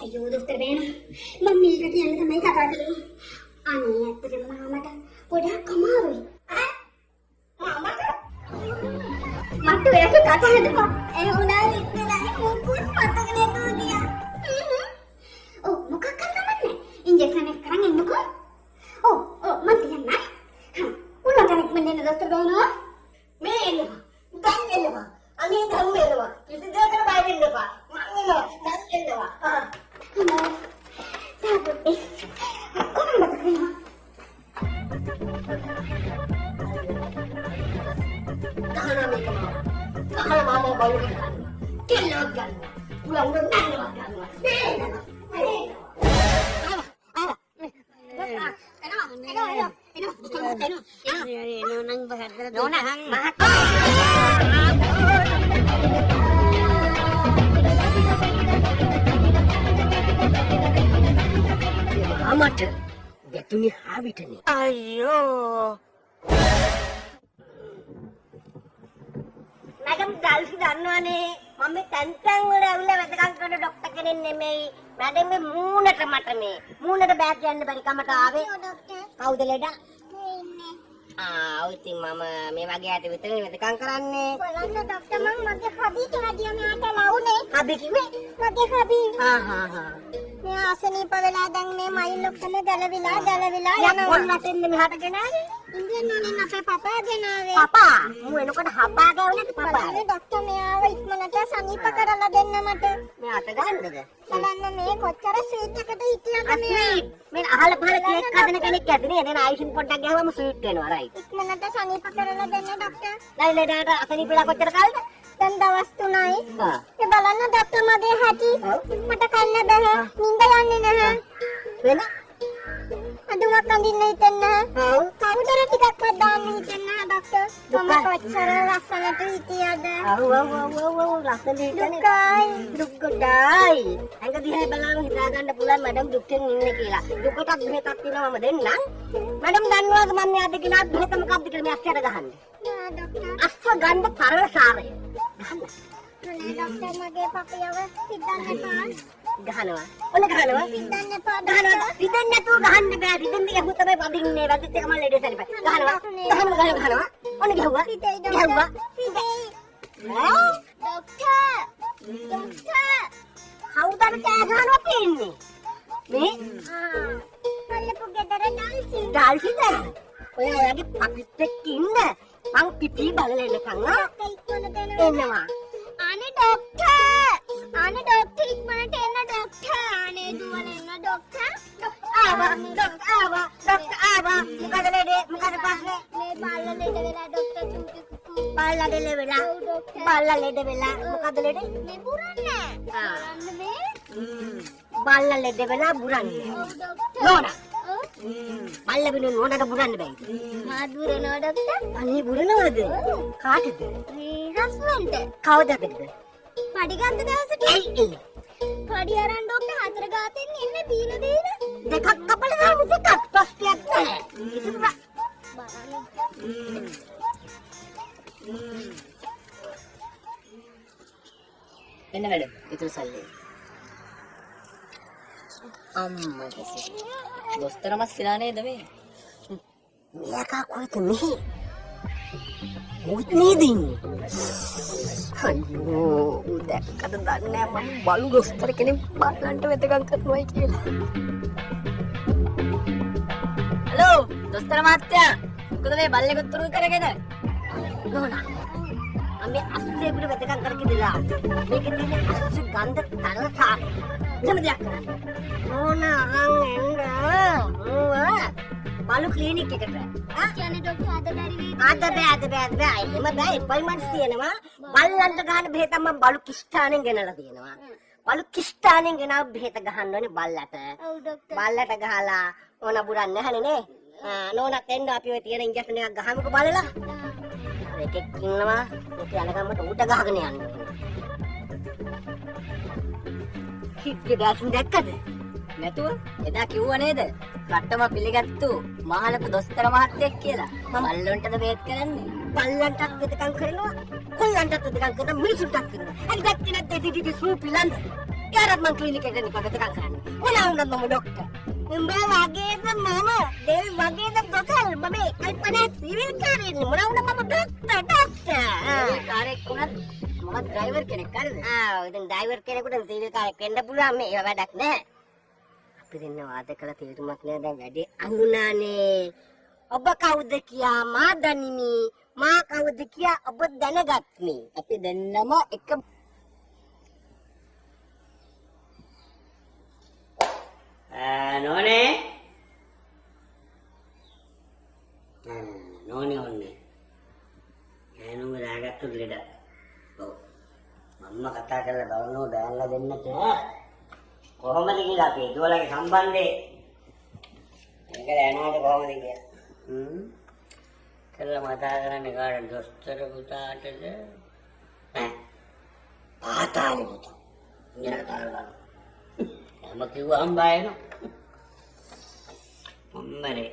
අයියෝ දොස්තර බෑනා මම මේක කියන්න තමයි කතා කළේ. අනේ ඇත්තටම මාමට ගොඩක් අමාරුයි. මට ඔයාට කතා හදපන්. ඒ වුණා විතරයි මොකුත් මතක නැතුව ගියා. ඔව් මොකක් කරන්නද? ඉන්ජෙක්ෂන් එක කරන් ඉන්නකෝ. ඔව් මම තියන්නම්. උන්න කෙනෙක් මෙන්න දොස්තර බෑනා. මේ එනවා දැන් එනවා අනේ දැන් එනවා කිසි දෙයකට බය වෙන්න එපා මං එනවා දැන් එනවා තාපොටේ කොහොමද කරන්නේ? ගහනවා මේක මාමා බලුක ගන්නවා කෙල්ලක් ගන්නවා උලංග නන්නවක් ගන්නවා නේනවා අමට ගැතුනි හාවිටනේ අයියෝ මඩම් ගල්සි දන්නවනේ මම තැන් වල ඇවිල්ලා වැදගත් කරන ડોක්ටර් කෙනෙක් නෙමෙයි මඩම් මේ මූණට බෑග් ගන්න බැරි කමට ආවේ කවුද ලෙඩා ඔය ඉතින් මම මේ වගේ ඇට විතරනේ වෙදකම් කරන්නේ බලන්න ડોක්ටර් මම මගේ හබීට හදියා මෙයාට ලවුනේ. හබි කිව්වේ මගේ හබී හා මෙයා අසනීප වෙලා දැන් මේ මයිල් ඔක්කොම ගැලවිලා යනවා පොල්ලට එන්නේ මෙහාට ගෙනාවේ ඉන්දියන් නෝනෙන් අපේ පපා ගෙනාවේ. පපා මු එනකොට හබා ගාවුනේ පපා බලන්න ડોක්ටර් මෙයාව ඉක්මනට සනීප කරලා දෙන්න මට. මෙයාට ගන්නද බලන්න මේ කොච්චර ස්වීට් එකට හිටියද මෙයා. මේ අහල පහල කේක් හදන කෙනෙක් ඇති නේද එන ආයුෂින් පොඩ්ඩක් ගහවම ස්වීට් වෙනවා රයිට් ඉක්මනට සනීප කරලා දෙන්න ડોක්ටර්. දැන් ලෙඩාට අසනීපලා කොච්චර කාලෙද දැන් දවස් 3යි. හා ඒ බලන්න ડોක්ටර් මගේ හැටි මට කන්න බෑ. නිින්ද යන්නේ නැහැ. වෙන අදුමක් අඳින්න හිතෙන්නේ නැහැ. ඔව් කවුදර ටිකක් දාන්න හිතෙන්නේ නැහැ ડોක්ටර්. මම කොච්චර ලස්සනට හිටියද. ඔව් ලස්සන දෙයක් දුකයි. දුක්කටයි ඇඟ දිහා බලලා හිතා ගන්න පුළුවන් මඩම් දුක්ෙන් ඉන්නේ කියලා දුකටත් බෙහෙතක් තියෙනවා මම දෙන්නම් මඩම් දන්නවද මම මෙයාට කියනවා බෙහෙත මොකක්ද කියලා මේ අස්සට ගහන්න නෑ ડોක්ටර්. අස්ස ගන්න තරල සාරය ගහන්න නෑ ડોක්ටර් මගේ පපියව හිතන්න එපා. ගහනවා ඔන්න ගහනවා හිතන්න එපා. ගහනවා රිදෙන්නේ නැතුව ගහන්න බෑ රිදෙන්න ගියහොත් තමයි වදින්නේ වැදිච්ච එක මම ලෙඩ සැලපයි ගහනවා ඔන්න ගැහුවා හිතේ ගැහුවා හිතේ. ඈ ડોක්ටර්. ડોක්ටර්. කවුදට කෑ ගහනවා පේන්නේ මේ පල්ලපු ගෙදර ඩල්සි. ඩාල්සිද ඔයාගේ පපිත් එක්ක ඉන්න මං පිටි බලලා එනකන් ඉක්මනට එනවා අනේ ડોක්ටර්. අනේ ડોක්ටර් ඉක්මනට එන්න ડોක්ටර්. අනේ දුවන එන්න ડોක්ටර්. ආවා මොකද ලෙඩේ මොකද ප්‍රශ්නේ මේ බල්ලා ලෙඩ වෙලා ડોක්ටර් චූටි කුකු. බල්ලා ලෙඩ වෙලා ඔව් ડોක්ටර්. බල්ලා ලෙඩ වෙලා මොකද ලෙඩේ මේ බුරන්නේ. ආ. බලන්න මේ. බල්ලා ලෙඩ වෙලා බුරන්නේ ඔව් ડોක්ටර්. නෝනා ඔව්. බල්ලා බිනු නෝනාට බුරන්න බෑ මාත් බුරනවා ડોක්ටර්. අනේ බුරනවද කාටද මේ හස්බන්ඩ්. කවදද පඩි ගන්න දවසට ඇයි පඩි අරන් ડોක්ටර් 4 ගාතෙන් එන්නේ බීන දෙන. දෙකක් කපලා දාමු දෙකක් ප්‍රශ්නයක් නැහැ කිසිම බලන්න. එන්න වැඩ. ඊට සල්ලි. අම්මා කෙසි. දොස්තර මස්සිනා නේද මේ? මෙයා කොහෙද මෙහි මොකද නේද ඉන්නේ අයියෝ දැක්කද දන්නේ මම බලු දොස්තර කෙනෙක් බලන්න වෙතකම් කරනවායි කියලා හලෝ දොස්තර මහත්තයා. මොකද මේ බල්ලෙකුත් තුරු කරගෙන? නෝනා අම්මේ අස්සේකට වෙතකම් කරකිදලා මේකේ තියෙන අස්ස ගන්ධ තරසා දෙම දෙයක් කරන්න නෝනා අරන් එන්න බලු ක්ලිනික් එකට. කියන්නේ ડોක්ටර් අද බැරි වී. අද බෑ. එහෙම බෑ. අපොයින්ට්මන්ට්ස් තියෙනවා. බල්ලන්ට ගන්න බෙහෙත මම බලු කිස්ථානෙන් ගෙනලා තියෙනවා. බලු කිස්ථානෙන් ගෙනාව බෙහෙත ගහන්න ඕනේ බල්ලට. ඔව් ડોක්ටර්. බල්ලට ගහලා ඕන බුරන්නේ නැහනේ නේ. නෝනත් එන්න අපි ඔය තියෙන ඉන්ජෙක්ෂන් එකක් ගහමුකෝ බලලා. එකෙක් ඉන්නවා. ඔක යන ගමට උඩ ගහගෙන යන්නේ. කික්කේ දැක්න් දැක්කද? නැතුව එදා කිව්වා නේද? රට්ටම පිළිගත්තු මහලොකු දොස්තර මහත්තයෙක් කියලා. මල්ලොන්ටද බේත් කරන්නේ. බල්ලන්ටත් වෙදකම් කරනවා. කොල්ලන්ටත් වෙදකම් කරනවා. මිනිසුන්ටත් කරනවා. අර දැක්කේ නැද්ද ඉතින් සූපිලන්ද? යාරත් මං ක්ලිනික් එකට නිකන් වෙදකම් කරන්නේ. මොනවා වුණත් මම ડોක්ටර්. උඹ වගේද මම දෙවි වගේද ડોක්ටර් මම කල්පනා සිවිල් කාර්යනේ මොනවා වුණත් මම ડોක්ටර්. කාර්යයක් වුණත් මම ඩ්‍රයිවර් කෙනෙක් හරිද? ඉතින් ඩ්‍රයිවර් කෙනෙකුට සිවිල් කාර්යයක් වෙන්න පුළුවන් මේ ඒවා වැඩක් නෑ. අපි දෙන්න වාද කළ තීරණයක් නෑ දැන් වැඩි අඳුනානේ. ඔබ කවුද කියා මා දනිමි. මා කවුද කියා ඔබ දැනගත්නි. අපි දෙන්නම එක නෝනේ නෝනේ ඔන්නේ එනුම දාගත්තු ලෙඩ. ඔව් මම්ම කතා කරලා බලනවා දාන්න දෙන්නට කොහොමද කියලා අපි ඒගොල්ලන්ගේ සම්බන්ධේ මේක යනවාද කොහොමද කියලා. කළා මතා කරන්නේ කාටද? දොස්තර පුතාටද? පාතාලි පුතා. ඥාතාලා. මම කිව්වම් බයන. අම්මනේ.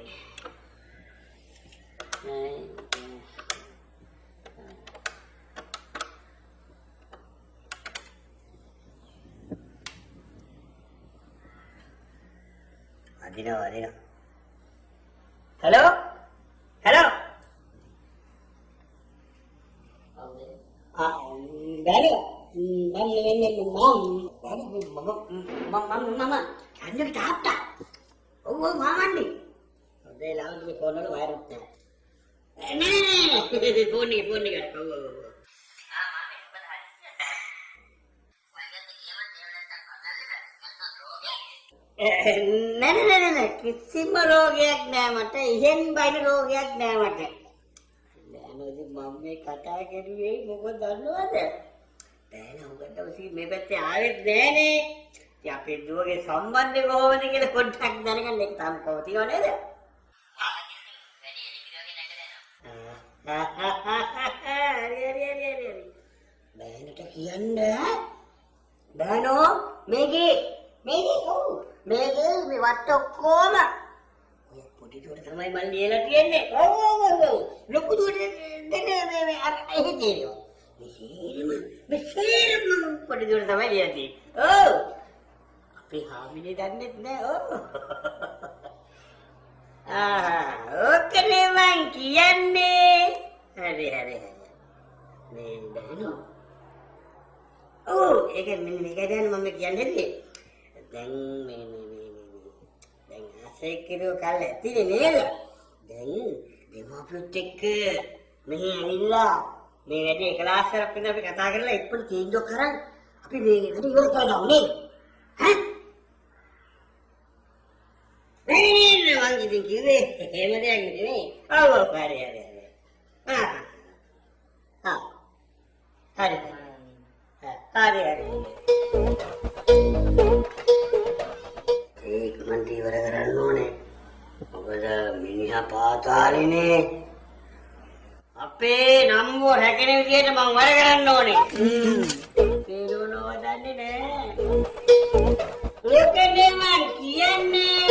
අදිනවා. Hello? Hello? Dani? Mama. Kanya kita apa? Oh, mama ni. Udah lawan di phone lo virus nya. Ni, phone ni kan. නෑ කිසිම රෝගයක් නෑ මට. ඉහෙන් බයින රෝගයක් නෑ මට. දැනෝදි මම මේ කතා කරුවේ මොකද දන්නවද? දැන් උගට ඔසි මේ පැත්තේ ආවෙත් නෑනේ. ඉතින් අපේ දුවගේ සම්බන්ධය කොහොමද කියලා පොඩ්ඩක් දැනගන්න එක තාම කොහොතියෝ නේද? හරි. බෑනට කියන්න. බෑනෝ මේකේ මේ වට ඔක්කොම ඔය පොඩි දුවට තමයි මම ලියලා තියෙන්නේ. ඔව්. ලොකු දුවට දෙන්න මේ අර එහෙ තියෙනවා. මේ සේරම පොඩි දුවට තමයි ලියලා තියෙන්නේ. ඔව්. අපි හාමිනේ දන්නෙත් නෑ. ඔව්. ඕකනේ මං කියන්නේ. හරි. මේ බෑනෝ. ඔව් ඒක මෙන්න මේක දැන් මම කියන්නේ. දැන් දැන් ආසයි කිරෝ කල් ඇතිනේ නේද? දැන් දෙමාපියොත් එක්ක මෙහි ඇවිල්ලා මේ වැඩේ ක්ලාස් එකක් විතර අපි කතා කරලා ඉක්මනට තීන්දුවක් කරන් අපි මේකට ඉවර කරගමු නේද? ඈ? නෑ මං ඉතින් කිව්වේ එහෙම දෙයක් නෙමෙයි. ඔව් හරි. හරි. ඒකමන්ට ඉවර කරන්න ඕනේ. මොකද මිනිහා පාතාලිනේ. අපේ නම්බුව රැකෙන විදියට මං වර කරන්න ඕනේ. තේරුණාව දන්නේ නෑ. ඒකනේ මං කියන්නේ.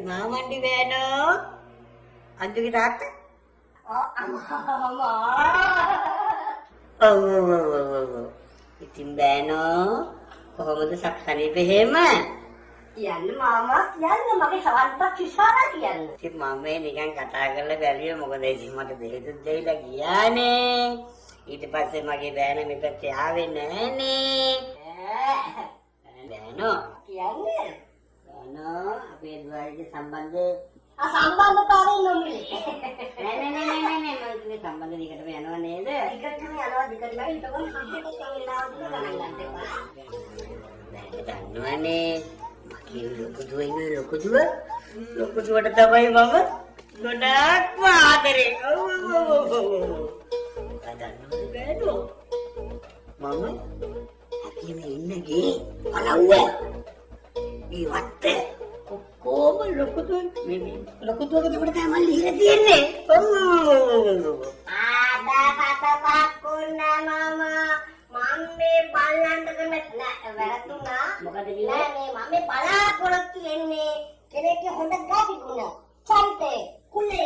ඉතින් මාමන්ඩි බෑනෝ අන්දුගේ තාත්තා ඔව් ඉතින් බෑනෝ කොහොමද සක්සනේ බෙහෙම කියන්න මාමා කියන්න මගේ සවන්තක් ඉස්සරහ කියන්න. ඉතින් මම නිකන් කතා කරලා බැලුවේ මොකද ඉතින් මට බෙහෙතුත් දෙයිලා ගියානේ. ඊට පස්සේ මගේ බෑන මෙතෙත් ආවේ නෑනේ. බෑනෝ කියන්නේ බෑනෝ අපේ දුවගේ සම්බන්ධේ සම්බන්ධතාවය නොමිලේ. නෑ මම කිව්වේ සම්බන්ධ දිගටම යනවා නේද? දිගටම යනවා දිගටම හිටපන් සම්පූර්ණ වෙලාවට ගණන් ගන්න එපා. බෑන දන්නවනේ මගේ ලොකු දුව ඉන්නේ ලොකු දුවට තමයි මම ගොඩාක්ම ආදරේ. අදන්නවද බෑනෝ මම අපිම ඉන්නගේ පළව්ව මේ වත්තේ කොහොම ලොකු දුවක දෙකට තමයි මම ලියලා තියෙන්නේ. ආදාපතපක්කුන්න මම මේ බල්ලන්ට කරන වැරතුණා. මොකද කිව්වේ? නෑ මම මේ බලාපොරොත්තු වෙන්නේ කෙනෙක්ගේ හොඳ ගතිගුණ චරිතය කුලය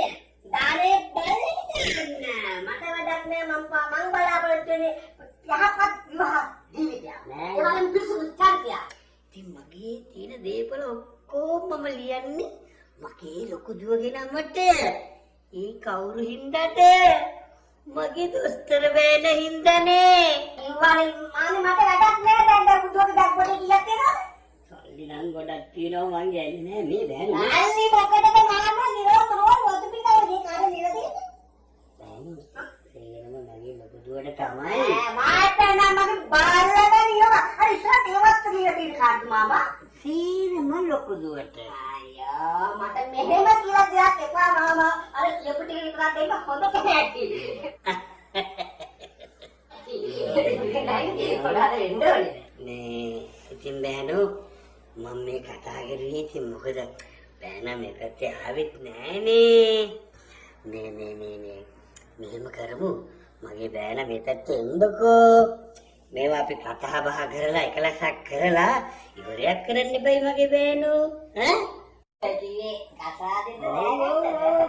දානේ බලන්න මට වැඩක් නෑ මම බලාපොරොත්තු වෙන්නේ යහපත් විවාහ ජීවිතයක් නෑ. ඒවලම් පිසුදු චරිතයක්. ඉතින් මගේ තියෙන දේපල ඔක්කොම මම ලියන්නේ මගේ ලොකු දුවගේ නමට. ඒ කවුරු හින්දාද? මගේ දොස්තර බෑන හින්දානේ. ඒවලම් මට වැඩක් නෑ දැන් බුදුගේ දැක්කොට කියලා තියෙනවා. සල්ලි නම් ගොඩක් තියෙනවා මං කියන්නේ නෑ මේ බෑන. අල්ලි මොකටද මාමා නිරෝධ රෝල් වතුපිටව දී කාරේ නිරදී. ඒකම මගේ ලොකු දුවට තමයි. මාත් නම් මගේ බාල්ලලා නියම. අර ඉස්සර ඒවත් කියලා තියෙන කාර්ද මාමා. සීරම ලොකු දුවට. අයියෝ මට මෙහෙම කියලා දෙයක් එපා මාමා. අර කියපු ටික විතරක් දෙන්න හොඳ කැටි. නේ ඉතින් බෑනෝ මම මේ කතා කරුවේ ඉතින් මොකද බෑන මේ පැත්තේ ආවෙත් නෑනේ. නේ මෙහෙම කරමු මගේ බෑන මේ පැත්තේ එන්නකෝ. මේවා අපි කතා බහ කරලා එකලසක් කරලා ඉවරයක් කරන්න එපයි මගේ බෑනෝ. ඇටියේ කසාදෙද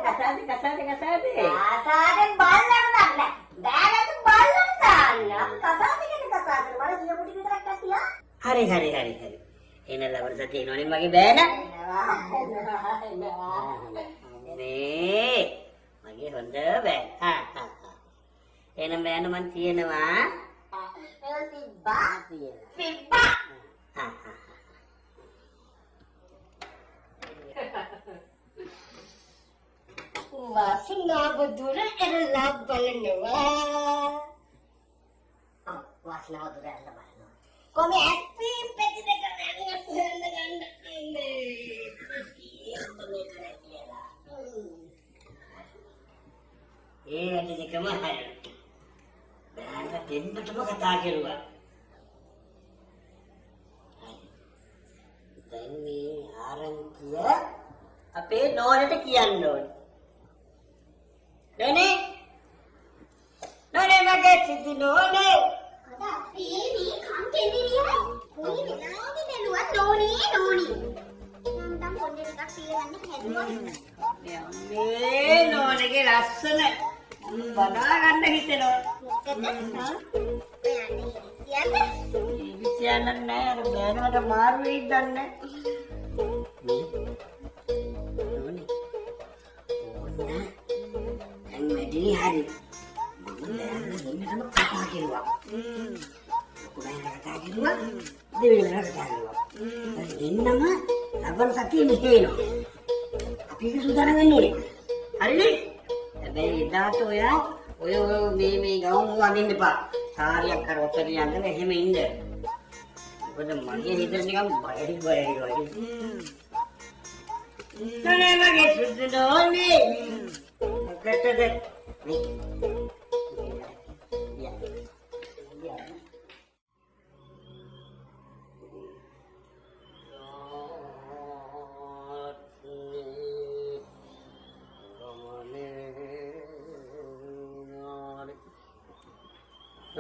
කසාදේ කසාදෙන් බල්ලන් දාන්න. බෑනට බල්ලන් දාන්න. කසාදේ කියන කසාදේ මම කියපු ටික විතරක් අහතියා. හරි එන ලබන සතිය එනවනේ මගේ බෑන. නේ මගේ හොඳ බෑන. එන බෑන මන් තියෙනවා. පිබ්බා. වාසනාව දුර එරලා බලනවා. වාසනාව දුර එරලා බලනවා. කොහේ ඇස්පීම් පෙති දෙක නෑ ගන්න ඒ වැඩි දෙකම හරි. බෑන දෙන්නටම කතා කරුවා. දැන් මේ ආරංචිය අපේ නෝනට කියන්න ඕනේ. නෝනේ මගේ සිද්ධි නෝනේ. අද පීනි කම්කෙන්දිරියයි. පොඩි වෙලාවක බැලුවත් නෝනි. මම දැන් පොඩි එකක් සීලවන්න හැදුවා. මේ නෝනගේ ලස්සන බනා ගන්න හිතෙනවා. විශ්යන්න නෑ අර බෑනකට මාරු වෙයිද දන්නේ. නෝනේ. දැන් වැඩි හරි. මම කතා කරුවා. කොහේ කතා කරුවා? දෙවියන් කතා කරුවා. එන්නම ලබන සතියේ මෙහෙනවා. අපි ඒක සූදානම් වෙන්න ඕනේ. හරිනේ? හැබැයි එදාට ඔය මේ ගවුම් වදින්න එපා. සාරියක් කර ඔතන යන්න එහෙම ඉන්න. මොකද මගේ හිතේ නිකන් බයයි වගේ. නෑ මගේ සුදු නෝනේ. මොකටද?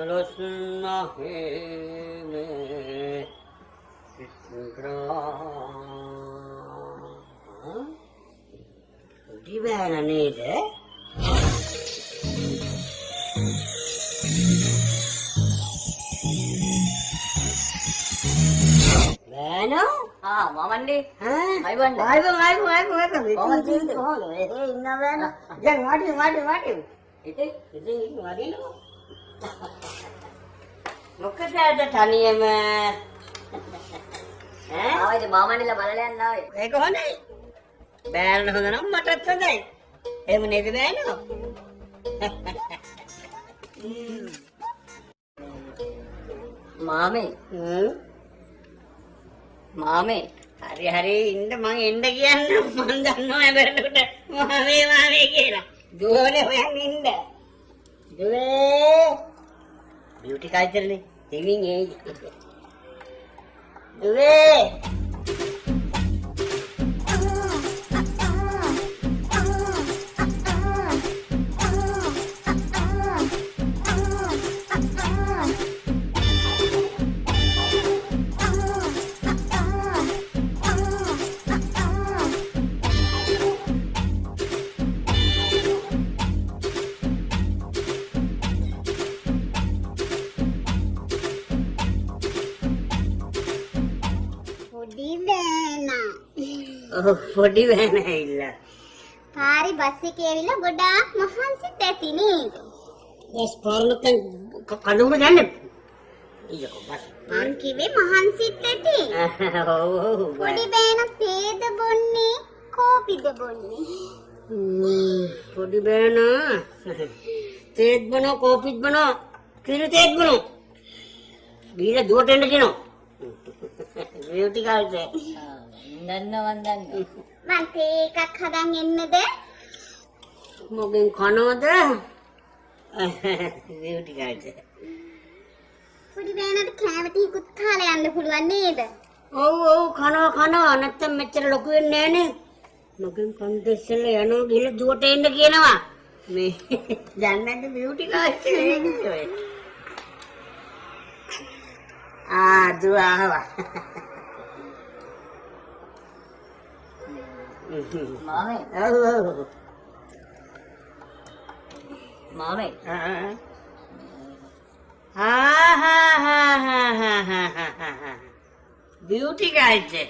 Losna he me Krishna පොඩි බෑන නේද? බෑනෝ? මාමන්ඩේ. ඈ? අයිබන්ඩ. ආයිබන්. කොහොමද ජීවිතේ? කොහොමද? ඉන්න බෑනෝ. දැන් වාඩි. ඉතින් වදිනවා. මොකද තනියම ආවයිද මාමන්ඩේලා බලලා යන්න ආවේ. ඒක හොඳයි. බෑන හොඳ නම් මටත් හොඳයි. එහෙම නේද බෑනෝ? මාමේ. මාමේ. හරි ඉන්න මං එන්න කියන්න මං දන්නවා හැබැයිට මාමේ කියලා. දුවනේ හොයන් ඉන්න. දුවේ. බියුටි කල්චර්නේ. දෙවින් ඒ. දුවේ. පොඩි බෑන ඇවිල්ලා. පාරි බස් එකේ ඇවිල්ලා ගොඩාක් මහන්සිත් ඇති නේද? බස් පාරලෙන් කඩුවට ගන්න. ඊයකෝ බස්. මං කිව්වේ මහන්සිත් ඇති. ඔව්. පොඩි බෑන තේද බොන්නේ කෝපිද බොන්නේ? පොඩි බෑන තේත් බනෝ කෝපිත් බනෝ කිරි තේත් බනෝ. බීලා දුවට එන්න කියනවා. Beauty culture. දන්නවා. මං තේ එකක් හදන් එන්නද? මොකෙන් කනවද? Beauty culture. පොඩි බෑනට කැවටිකුත් කාලා යන්න පුළුවන් නේද? ඔව් කනවා නැත්තම් මෙච්චර ලොකු වෙන්නේ නෑනේ. මගෙන් කන්දෙස්සල යනවා ගිහලා දුවට එන්න කියනවා. මේ දන්නද බියුටි කල්චර්. දුව ආවා. මාමේ. ඔව්. මාමේ. Beauty culture.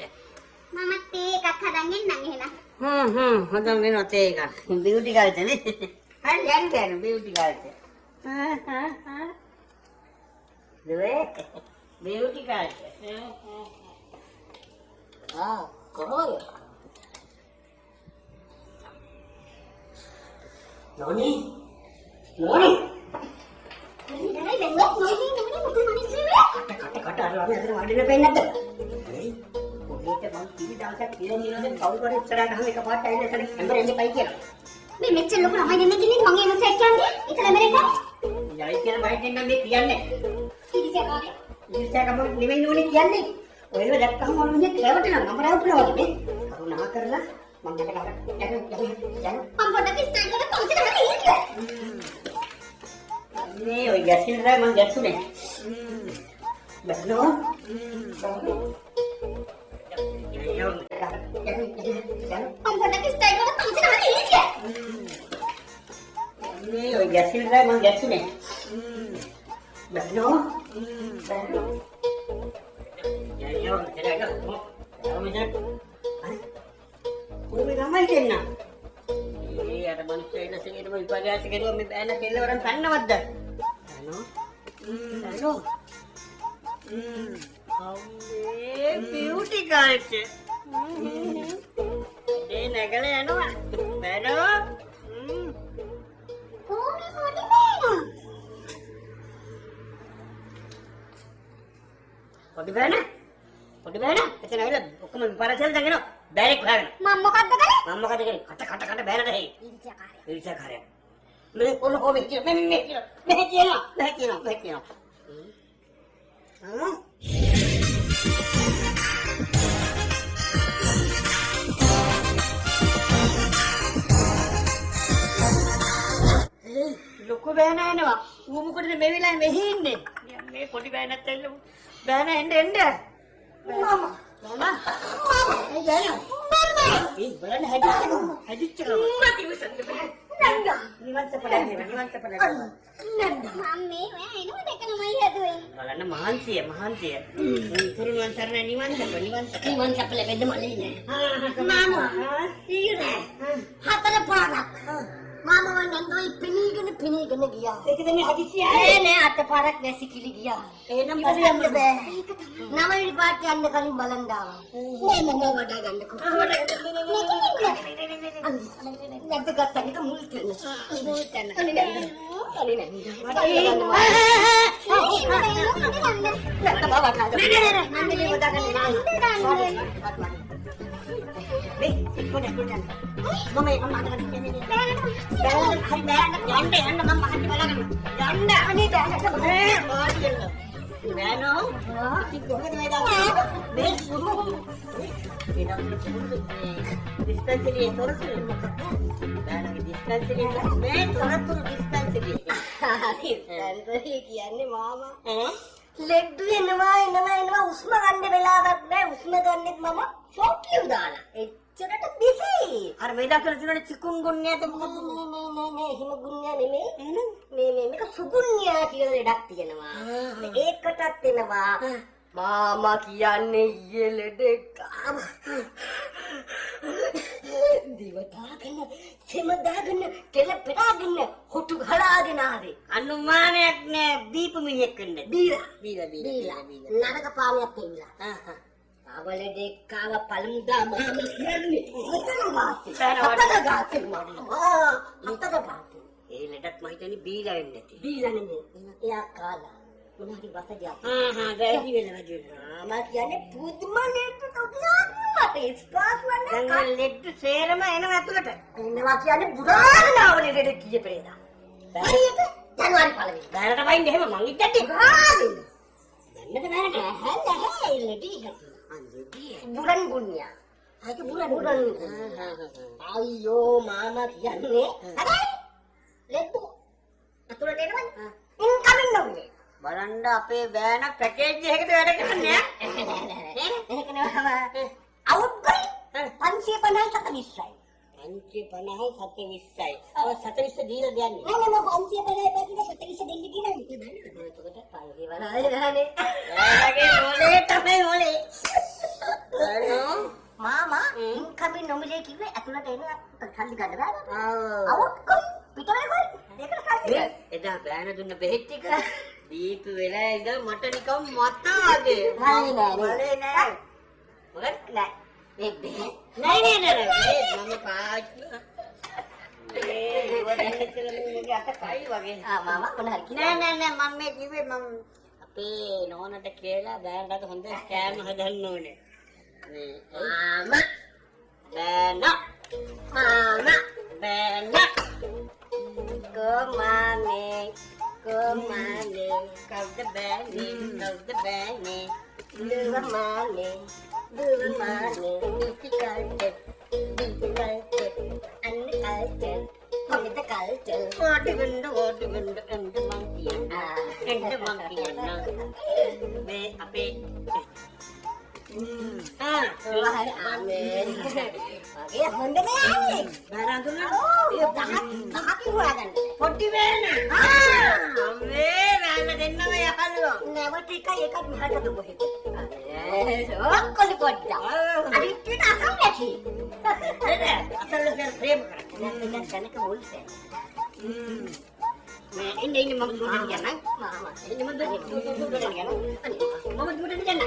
මම තේ එකක් හදන් එන්නම් එහෙනම්. හොඳම වෙනවා තේ එකක්. බියුටි කල්චර් නේ. හරි බියුටි කල්චර්. දුවේ බියුටි කල්චර්. කොහොමද? Noni. Kata ada ada penat. Kita bang TV dah tak kira ni nanti kau kau cerita kami kepada ini tadi. Ambil ini baik ya. මේ මෙච්චර ලොකු ළමයි දෙන්නෙක් ඉන්නේ මං එහෙම සෙට් යන්නේ ඉතල මෙරේට Jadi kira baik ni nanti kiannya. ඉතිසකාරේ Ini saya kamu ni main ni kiannya. Oh ini dah kamu orang ni kelewat lah. Nomor apa lagi ni? Kau nak kerja? Mang jangan jangan. මම පොඩ්ඩක් start කරලා පොන්සල හරි ඉන්න Ini oh gasin dah mang gasu ni. Betul. මම පොඩ්ඩක් start කරලා පොන්සල හරි ඉන්න Ini oh gasin dah mang gasu ni. Betul. Udah ramai kena. Ada manusia ini segini mau ibadah segini mau anak kela orang sana ada. Halo. Beauty culture. Ini negara anu. Halo. කොහොමද පොඩි බෑනා Podi bana? Podi bana? Etan ayla ඔක්කොම විපරසල් දගෙන බෑරෙක් හොයාගෙන. මම මොකද්ද කළේ මම මොකද කරේ? කට බෑනට හේ. ඉතිසකාරේ ඉරිසාකාරය. මේ කොල්ල කොහොමද කියන්නේ? මේ කියනවා. ලොකු බෑන එනවා. ඌ මොකටද මේ වෙලාවේ මෙහි ඉන්නේ? මේ පොඩි බෑනත් ඇවිල්ලා බෑන එන්න. බලන්න හැදිච්ච නිවන් සපලයි. මම්මේ ඔයා එනවද එකනමයි හැදුවේ. බලන්න මහන්සිය. තුරුවන් සරණ නිවන් සප ලැබෙන්න මලේ නෑ. මාමා ඊනේ හතර පාරක් මාමා නන්දෝයි පිනීගෙන ගියා. ඒක තමයි හදිසිය. නෑ අත පාරක් වැසිකිලි ගියා. එහෙනම් ඉවසන්න බෑ. නවයි පාට යන්න කලින් බලන් දාවා. නෑ මම වඩා ගන්නකෝ. නැද්ද ගත්තනික මුල් තැන. කියන්නේ මාමා ලෙඩ්ඩු එනවා උස්ම ගන්න වෙලාවක් නෑ. උස්ම ගන්නෙත් මම ෂෝක්ලියු දාලා. එච්චරට බිසි. අර මේ දවස්වල තියෙන චිකුන් ගුන්නියද මොකද? නෑ හිම ගුන්නියා නෙමෙයි. මේක සුගුන්නියා කියලා ලෙඩක් තියෙනවා. ඒකටත් එනවා. මාමා කියන්නේ ඊයේ ලෙඩෙක්. දිව දාගෙන, සෙම දාගෙන, තෙල පෙරාගෙන, හොටු ගහලාගෙන ආවේ. අනුමානයක් නෑ දීපු මිනිහෙක් වෙන්න. බීලා. නරක පානියක් පෙන්නලා. අවලෙඩෙක් කාව පළමුදා මාමා කියන්නේ. හතර ගාතේ මාමා. හතර ගාතේ. ඒ ලෙඩක් මම හිතන්නේ බීලා වෙන්නේ නැති. බීලා නෙමෙයි. එයා කාලා. මොනවාරි වසජා. වැඩි වෙලා. මාමා කියන්නේ පුදුම ලෙඩ තෝතියක්. මට ස්පාස් වන්නේ. දැන් ලෙඩ සේරම එනවා ඇතුළට. එනවා කියන්නේ බුරාගෙන ආවනේ ලෙඩ කීයේ පෙරේදා. හරියට ජනවාරි 1 වෙනිදා. බෑරට වයින් එහෙම මං ඉද්දටි. බුරාගෙන. දැන්නද බෑරට? නැහැ ලෙඩී. බුරන් ගුන්නියා. ආක බුරන්. අයියෝ මාමා කියන්නේ. හරි. ලෙඩ. අතුලට එනවනේ. ඉන්කමින් නොවේ. බලන්න අපේ බෑන පැකේජ් එකකට වැඩ කරන්නේ ඈ. ඒක නෙවෙයි. අවුට් ගයි 550 20යි. 550 720යි. ඔය 720 දීලා දෙන්නේ. නෑ නෑ 550 පැකිට 720 දෙන්න කියලා හිතේ බෑ. එතකොට 550 ගහනේ. ඔයාගේ මොලේ තමයි මොලේ. මාමා ඉන්කමින් නොමිලේ කිව්වේ ඇතුළට එන සල්ලි ගන්න බෑ. ආව්. අවුට් ගයි පිටවෙයි ගයි. ඒකට සල්ලි. එදා බෑන දුන්න බෙහෙත් ටික දීපු වෙලාවේ ඉඳන් මට නිකන් මතවාගේ. මලේ නෑ. මොකද නෑ. මේ බේ. නෑ මම පාච්චි. ඒ ඉවරෙන්න කියලා මගේ අත කයි වගේ. මාමා මොනවා හරි නෑ මම මේ කිව්වේ මම අපේ නෝනට කියලා බෑනට හොඳ කෑම හදන්න ඕනේ. මේ මාමා බෑන කොමානේ කවුද බෑනේ දුවමානේ නිතිකල්ට අන්න කල්ට ඕටි වෙන්න එන්න මං කියන්න මේ අපේ මගේ හොඳ නෑ බෑරඳුනා ඒ දහකින් හොයාගන්න පොඩි බෑන මේ බෑන දෙන්නම යහලුවා නැවත එකත් මෙහාට දුව හිත ඔක්කොලි පොඩ්ඩක් අනිත් එක අසම්මැසි අසල්ල ප්‍රේම කරා නැත්නම් දැනක මුල්සේ මේ ඉන්න මම දුන්න යන්න මාමා ඉන්න මම දුන්න යන්න මම දුන්න යන්න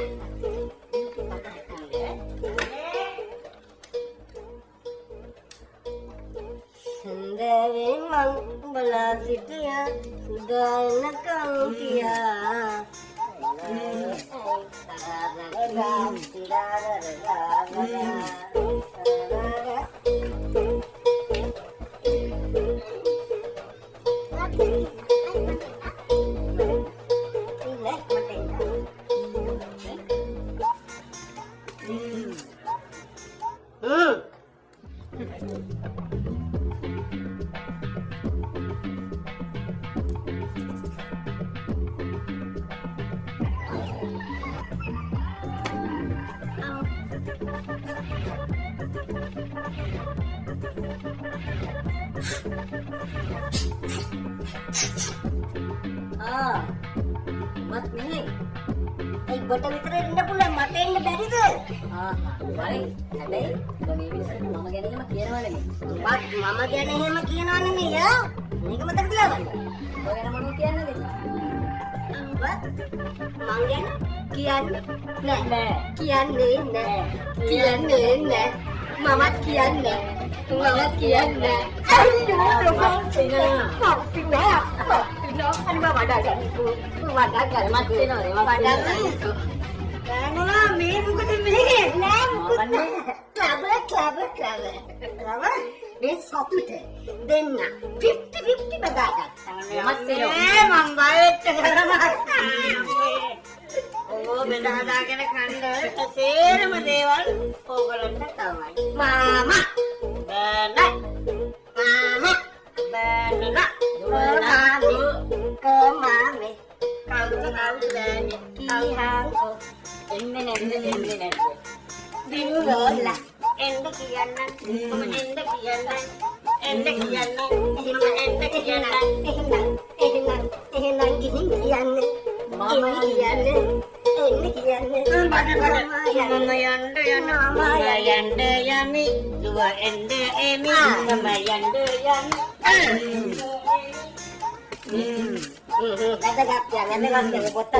සුන්දරෙන් මං බලා සිටියා සුදානකම් කියා මත් නෙමෙයි. ඒ බට විතර ඉන්න පුළුවන් මට එන්න බැරිද? හරි. හැබැයි මේ මිනිස්සුන්ට මම ගැන එහෙම කියනවා නෙමෙයි. මම ගැන එහෙම කියනවා නෙමෙයි යා. මේක මතක තියාගන්න. ඔය ගැන මොනවද කියන්නේද? මං ගැන කියන්නේ නෑ. කියන්නේ නෑ. මමත් කියන්නේ නෑ. මේ මොකද මේ නෑ මොකද ක්ලබ් මේ සතුට දෙන්න 50-50 බදාගත්තා. මම බයෙත් කරනවා. ඕ බෙදාගෙන කන්න සේරම දේවල් ඕගලන්ට තමයි. මාමා කමාමේ කවුද බෑනේ කීහාකෝ එන්නේ නැද්ද? දිනුලා එන්න කියන්න මම එන්න කියන්න එහෙනම් ගිහින් කියන්නේ මම කියන්නේ එන්න කියන්නේ මම යන්න යමි දුව එන්න එමි මම යන්න වැදගත් පොත්ත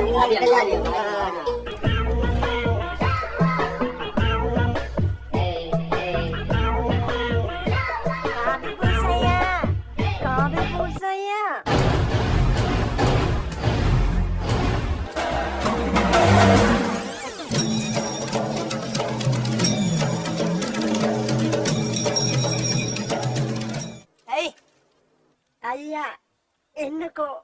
අයියා එන්නකෝ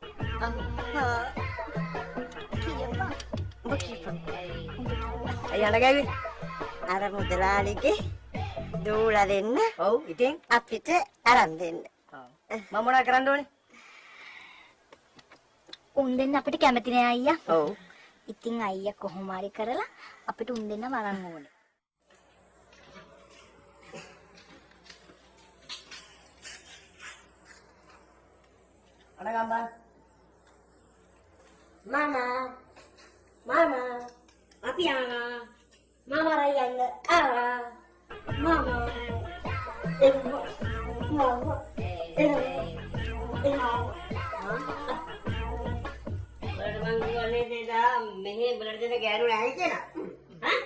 යනගවි අර මුදලාලිගේ දූලා දෙන්න ඔව් ඉතින් අපිට අරන් දෙන්න මම මොනා කරන්න ඕනේ? උන් දෙන්න අපිට කැමති නෑ අයියා. ඔව්. ඉතින් අයියා කොහොම හරි කරලා අපිට උන් දෙන්නම අරන් ඕනේ. අනගම්බා. මාමා අපි යනවා මාමා රයන්න මාමා මෙහි බලට දෙන ගෑනු නැහැ කියලා. හා?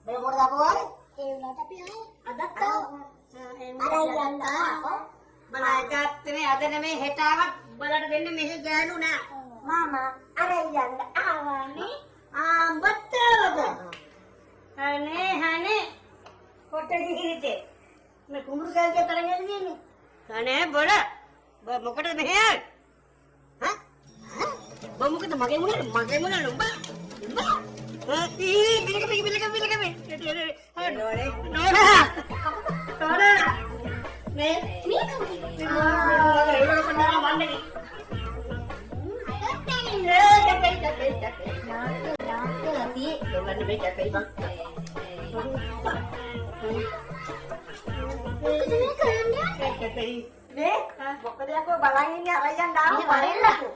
බල මොකද අපෝ? ඒ උනට අපි අදත් බලගත්තනේ අද නෙමෙයි හෙටාවත් බලට දෙන්න මෙහි ගෑනු නෑ. මාමා අර යන්න ආවානේ. ආඹත්තවද? හනේ කොට ගිහිරිතේ. මේ කුඹුරු කල්ගේ තරංග යන්නේ. හනේ බොල. මොකටද මෙහෙ? හා? මොකද මගේ මුණ නුඹ? මොකද යකෝ බලන් ඉන්නේ අරයන් දාන්න වරෙල්ලකෝ.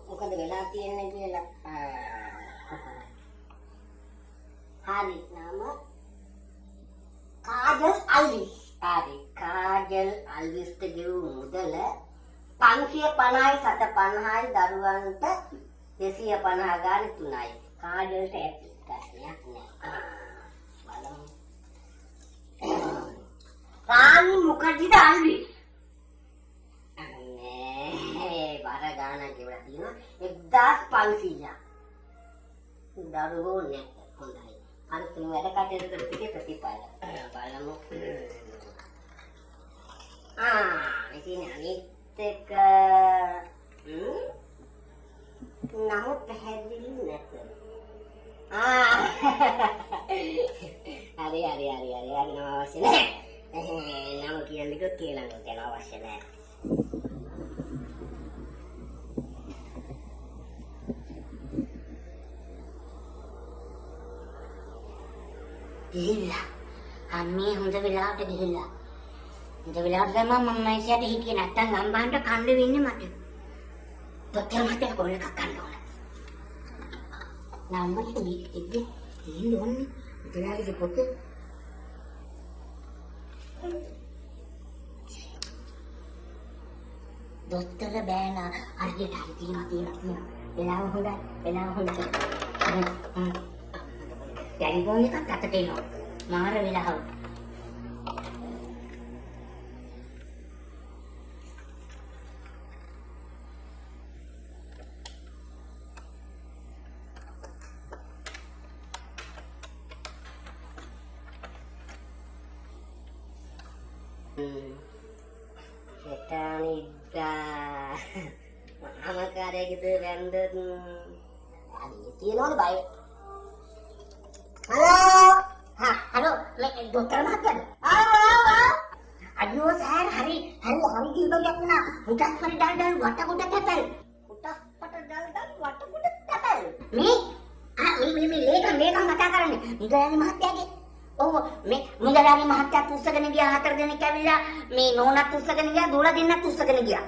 මොකද වෙලා තියෙන්නේ කියලා. හරි නම කාජල් අල්විස්. හරි කාජල් අල්විස්ට ගෙවු මුදල 550යි 750යි දරුවන්ට 250 ගානේ 3යි. කාජල්ට ඇති ප්‍රශ්නයක් නෑ. බලමු. රානි මුඛර්ජිද අල්විස්? බර ගානක් ගෙවලා තියෙනවා 1500ක්. දරුවෝ නැහැ. හොඳයි. අනිත් වැඩ කටයුතු කරපිටේ ප්‍රතිඵල බලමු. ඉතින් අනිත් එක නමුත් පැහැදිලි නැත. හරි අවශ්‍ය නැහැ. නම කියන්නකෝ කියලා යන අවශ්‍ය නැහැ. ගිහිල්ලා අම්මේ හොඳ වෙලාවට ගිහිල්ලා හොඳ වෙලාවට තමයි මම මයිසයට හිටියේ නැත්තම් අම්බාන්ට කන්න වෙන්නේ මට. දොස්තර මහත්තයා කොල්ල එකක් ගන්න ඕන. නම්බර් එක ඉන්නේ තියෙන්න ඕනේ. ඉතලාගේ පොතේ දොස්තර බෑන අරගෙන තියෙනවා. වෙලාව හොඳයි. ටෙලිෆෝන් එකක් අතට එනවා. මාර වෙලාව. අමකාරයකද වැන්ද අනේ තියනවද බය හලෝ මේ ડોක්ටර් මහත්තයාද අයියෝ සර් හරි කිව්වොත් යන්න මුටස් පරි ඩල් වටකොට තැතල් මේ ලේකම් කතා කරන්නේ මුදලාලි මහත්තයාගේ ඔව් මේ මුදලාලි මහත්තයා පුස්සගෙන ගියා 4 දෙනෙක් ඇවිල්ලා මේ නෝනත් පුස්සගෙන ගියා දූලා දෙන්නත් පුස්සගෙන ගියා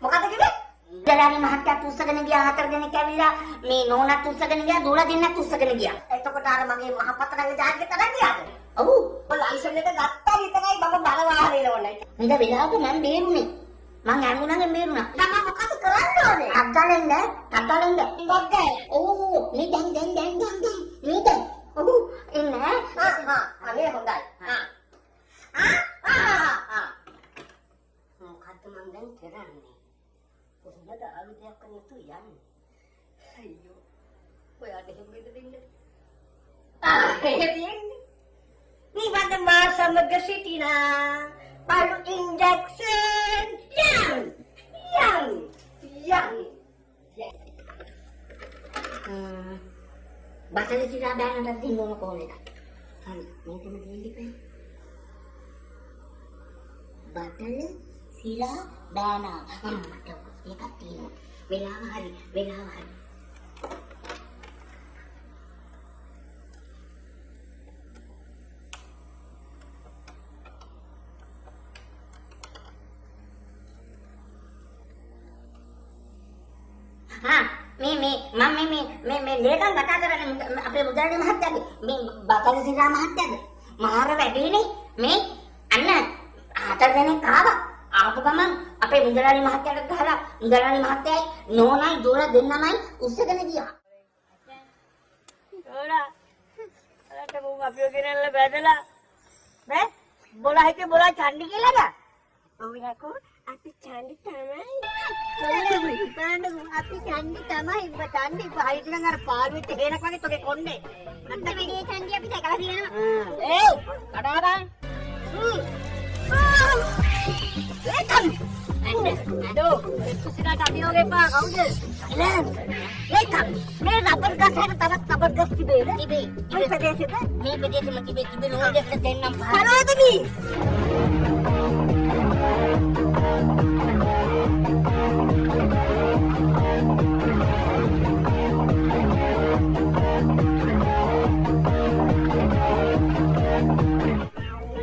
මොකද කිව්වේ මුදලාලි මහත්තයා පුස්සගෙන ගියා 4 දෙනෙක් ඇවිල්ලා මේ නෝනත් පුස්සගෙන ගියා දූලා දෙන්නත් පුස්සගෙන ගියා එතකොට අර මගේ මහපතරගේ ජාතික තරක් ගියාද ඔව් ලයිසන් එක ගත්තා විතරයි මම බලවාගෙන ඉනවනේ හොඳ වෙලාවක මම බේරුනේ මං ඇඟුණගෙන් බේරුණා මම මොකද කරන්න ඕනේ අද්දලෙන්ද මොකද ඔව් මේ දැන් මේ දැන් ඔව් ඉන්න අනේ හොඳයි මොකද්ද මං දැන් කරන්නේ කොහොමද ආවිදයක් කරන්නතු යන්නේ අයියෝ ඔයාට හිමෙද දෙන්නේ එහෙදින්නේ මේ වද මා සමග සිටිනා බලු ඉන්ජෙක්ෂන් යම් බතල සිරා බෑනට දිනුම කෝල් එකක් හරි මේකම දෙන්න බතල සිරා බෑන මට එකක් තියෙනවා වෙලාව හරි මේ ලේකම් කතා කරන්නේ අපේ මුදලාලි මහත්තයාගේ මේ බතල සිරා මහත්තයාද මාර වැඩිනේ මේ අන්න 4 දෙනෙක් ආපු ගමන් අපේ මුදලාලි මහත්තයාට ගහලා මුදලාලි මහත්තයයි නෝනයි දෝලා දෙන්නමයි උස්සගෙන ගියා. දෝලා අරට මම අපිව ගෙනල්ලා බැදලා බෑ බොලා චණ්ඩි කියලාද? ඔව් යකෝ අපි චණ්ඩි තමයි. අපි චණ්ඩි තමයි. චණ්ඩි පහයිට නම් අර පාළුවෙත් හේනක් වගේ තෝගේ කොණ්ඩේ. නැත්නම් මේ චණ්ඩි අපි දැකලා තියෙනවා. ඒ කඩාරන්. අඩෝ කුසිනාට අභියෝග එපා කවුද? ලේකම් මේ රබර් ගස් හැර තවත් රබර් ගස් තිබේද? තිබේ. මේ ප්‍රදේශෙද? මේ ප්‍රදේශෙම තිබේ නෝන දෙකට දෙන්නම් පහල. හරවදනි.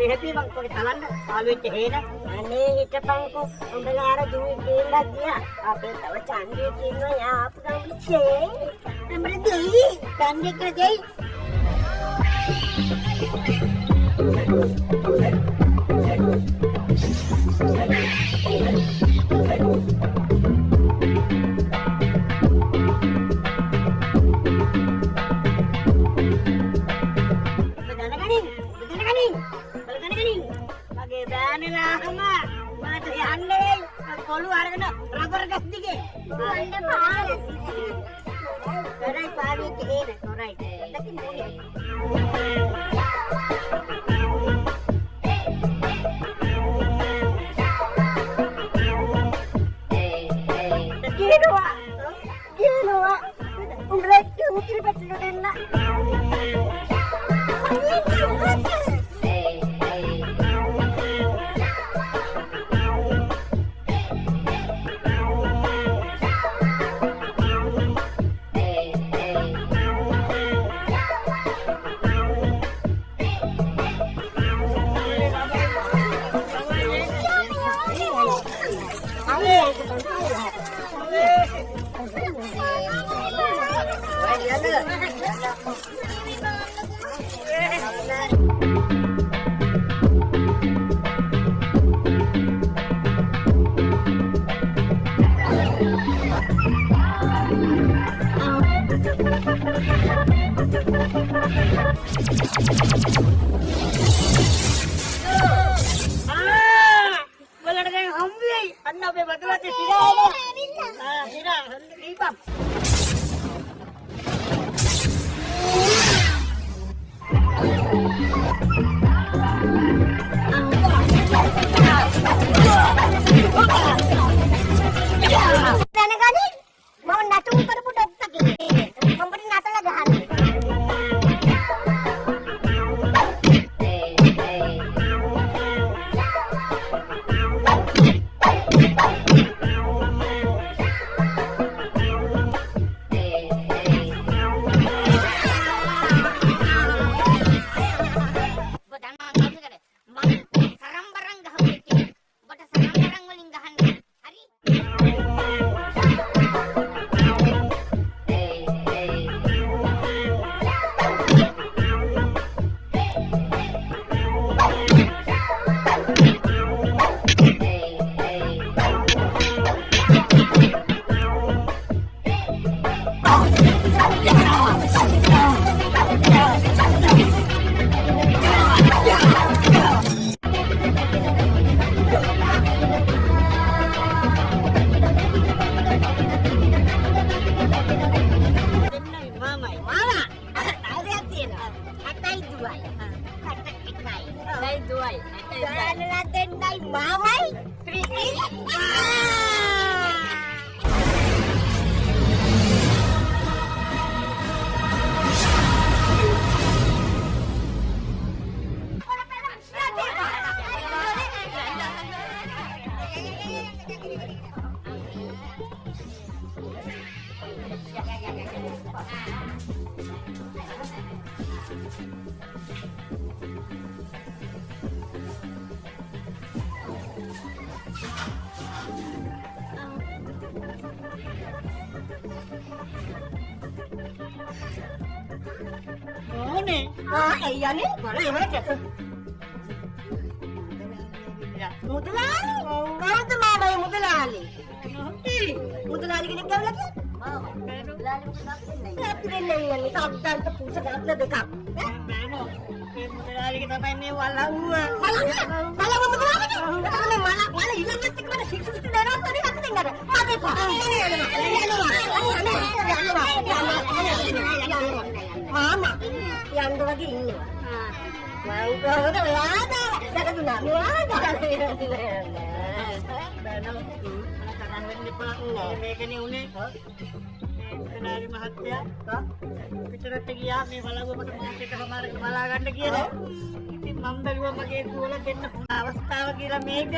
लेहती बंग को चलन आलू चहेर अने हिटपंग को उंडलार जुई केला दिया आपे तव चांदी किनो या आप काम छे हमरे देई चांदी का देई කොළු අරගෙන රබර් ගස් දිගේ අන්න පාර කරයි පාරේ තේන කරයි දකින්න ඕනේ කියනවා උන්රෙක් උකිරි පැටලු බලන්න දැන් හම්බ වෙයි. අන්න අපේ වතුරට සිරාවම. සිරා හොඳ දීපම්. දැනගනි මම නටුම් කරපු ඩොක්ටර් කෙනෙක්. මම්බට නටලා ගහන්න. Janganlah tendai mamai. Iya nih, boleh aja. Mudalali. Kau tuh mana yang mudalali? Mudalali gini kau lagi? Tapi ini yang sabdan ke pusat apa dekat? Mudalali kita main ni walau. Malah mudalali ni. Malah hilang nanti kemana sih? Sudah darah tadi aku dengar. Mati pak. Mama, yang itu lagi ini. Mau kau udah ada, dah tu nak ada. මේක නේ උනේ. කනාලි මහත්තයා. පිටරට ගියා මේ බලව මට මාත් එක හමාරක බලා ගන්න කියලා. ඉතින් මම බැලුවා මගේ දුවලා දෙන්න අවස්ථාව කියලා මේක.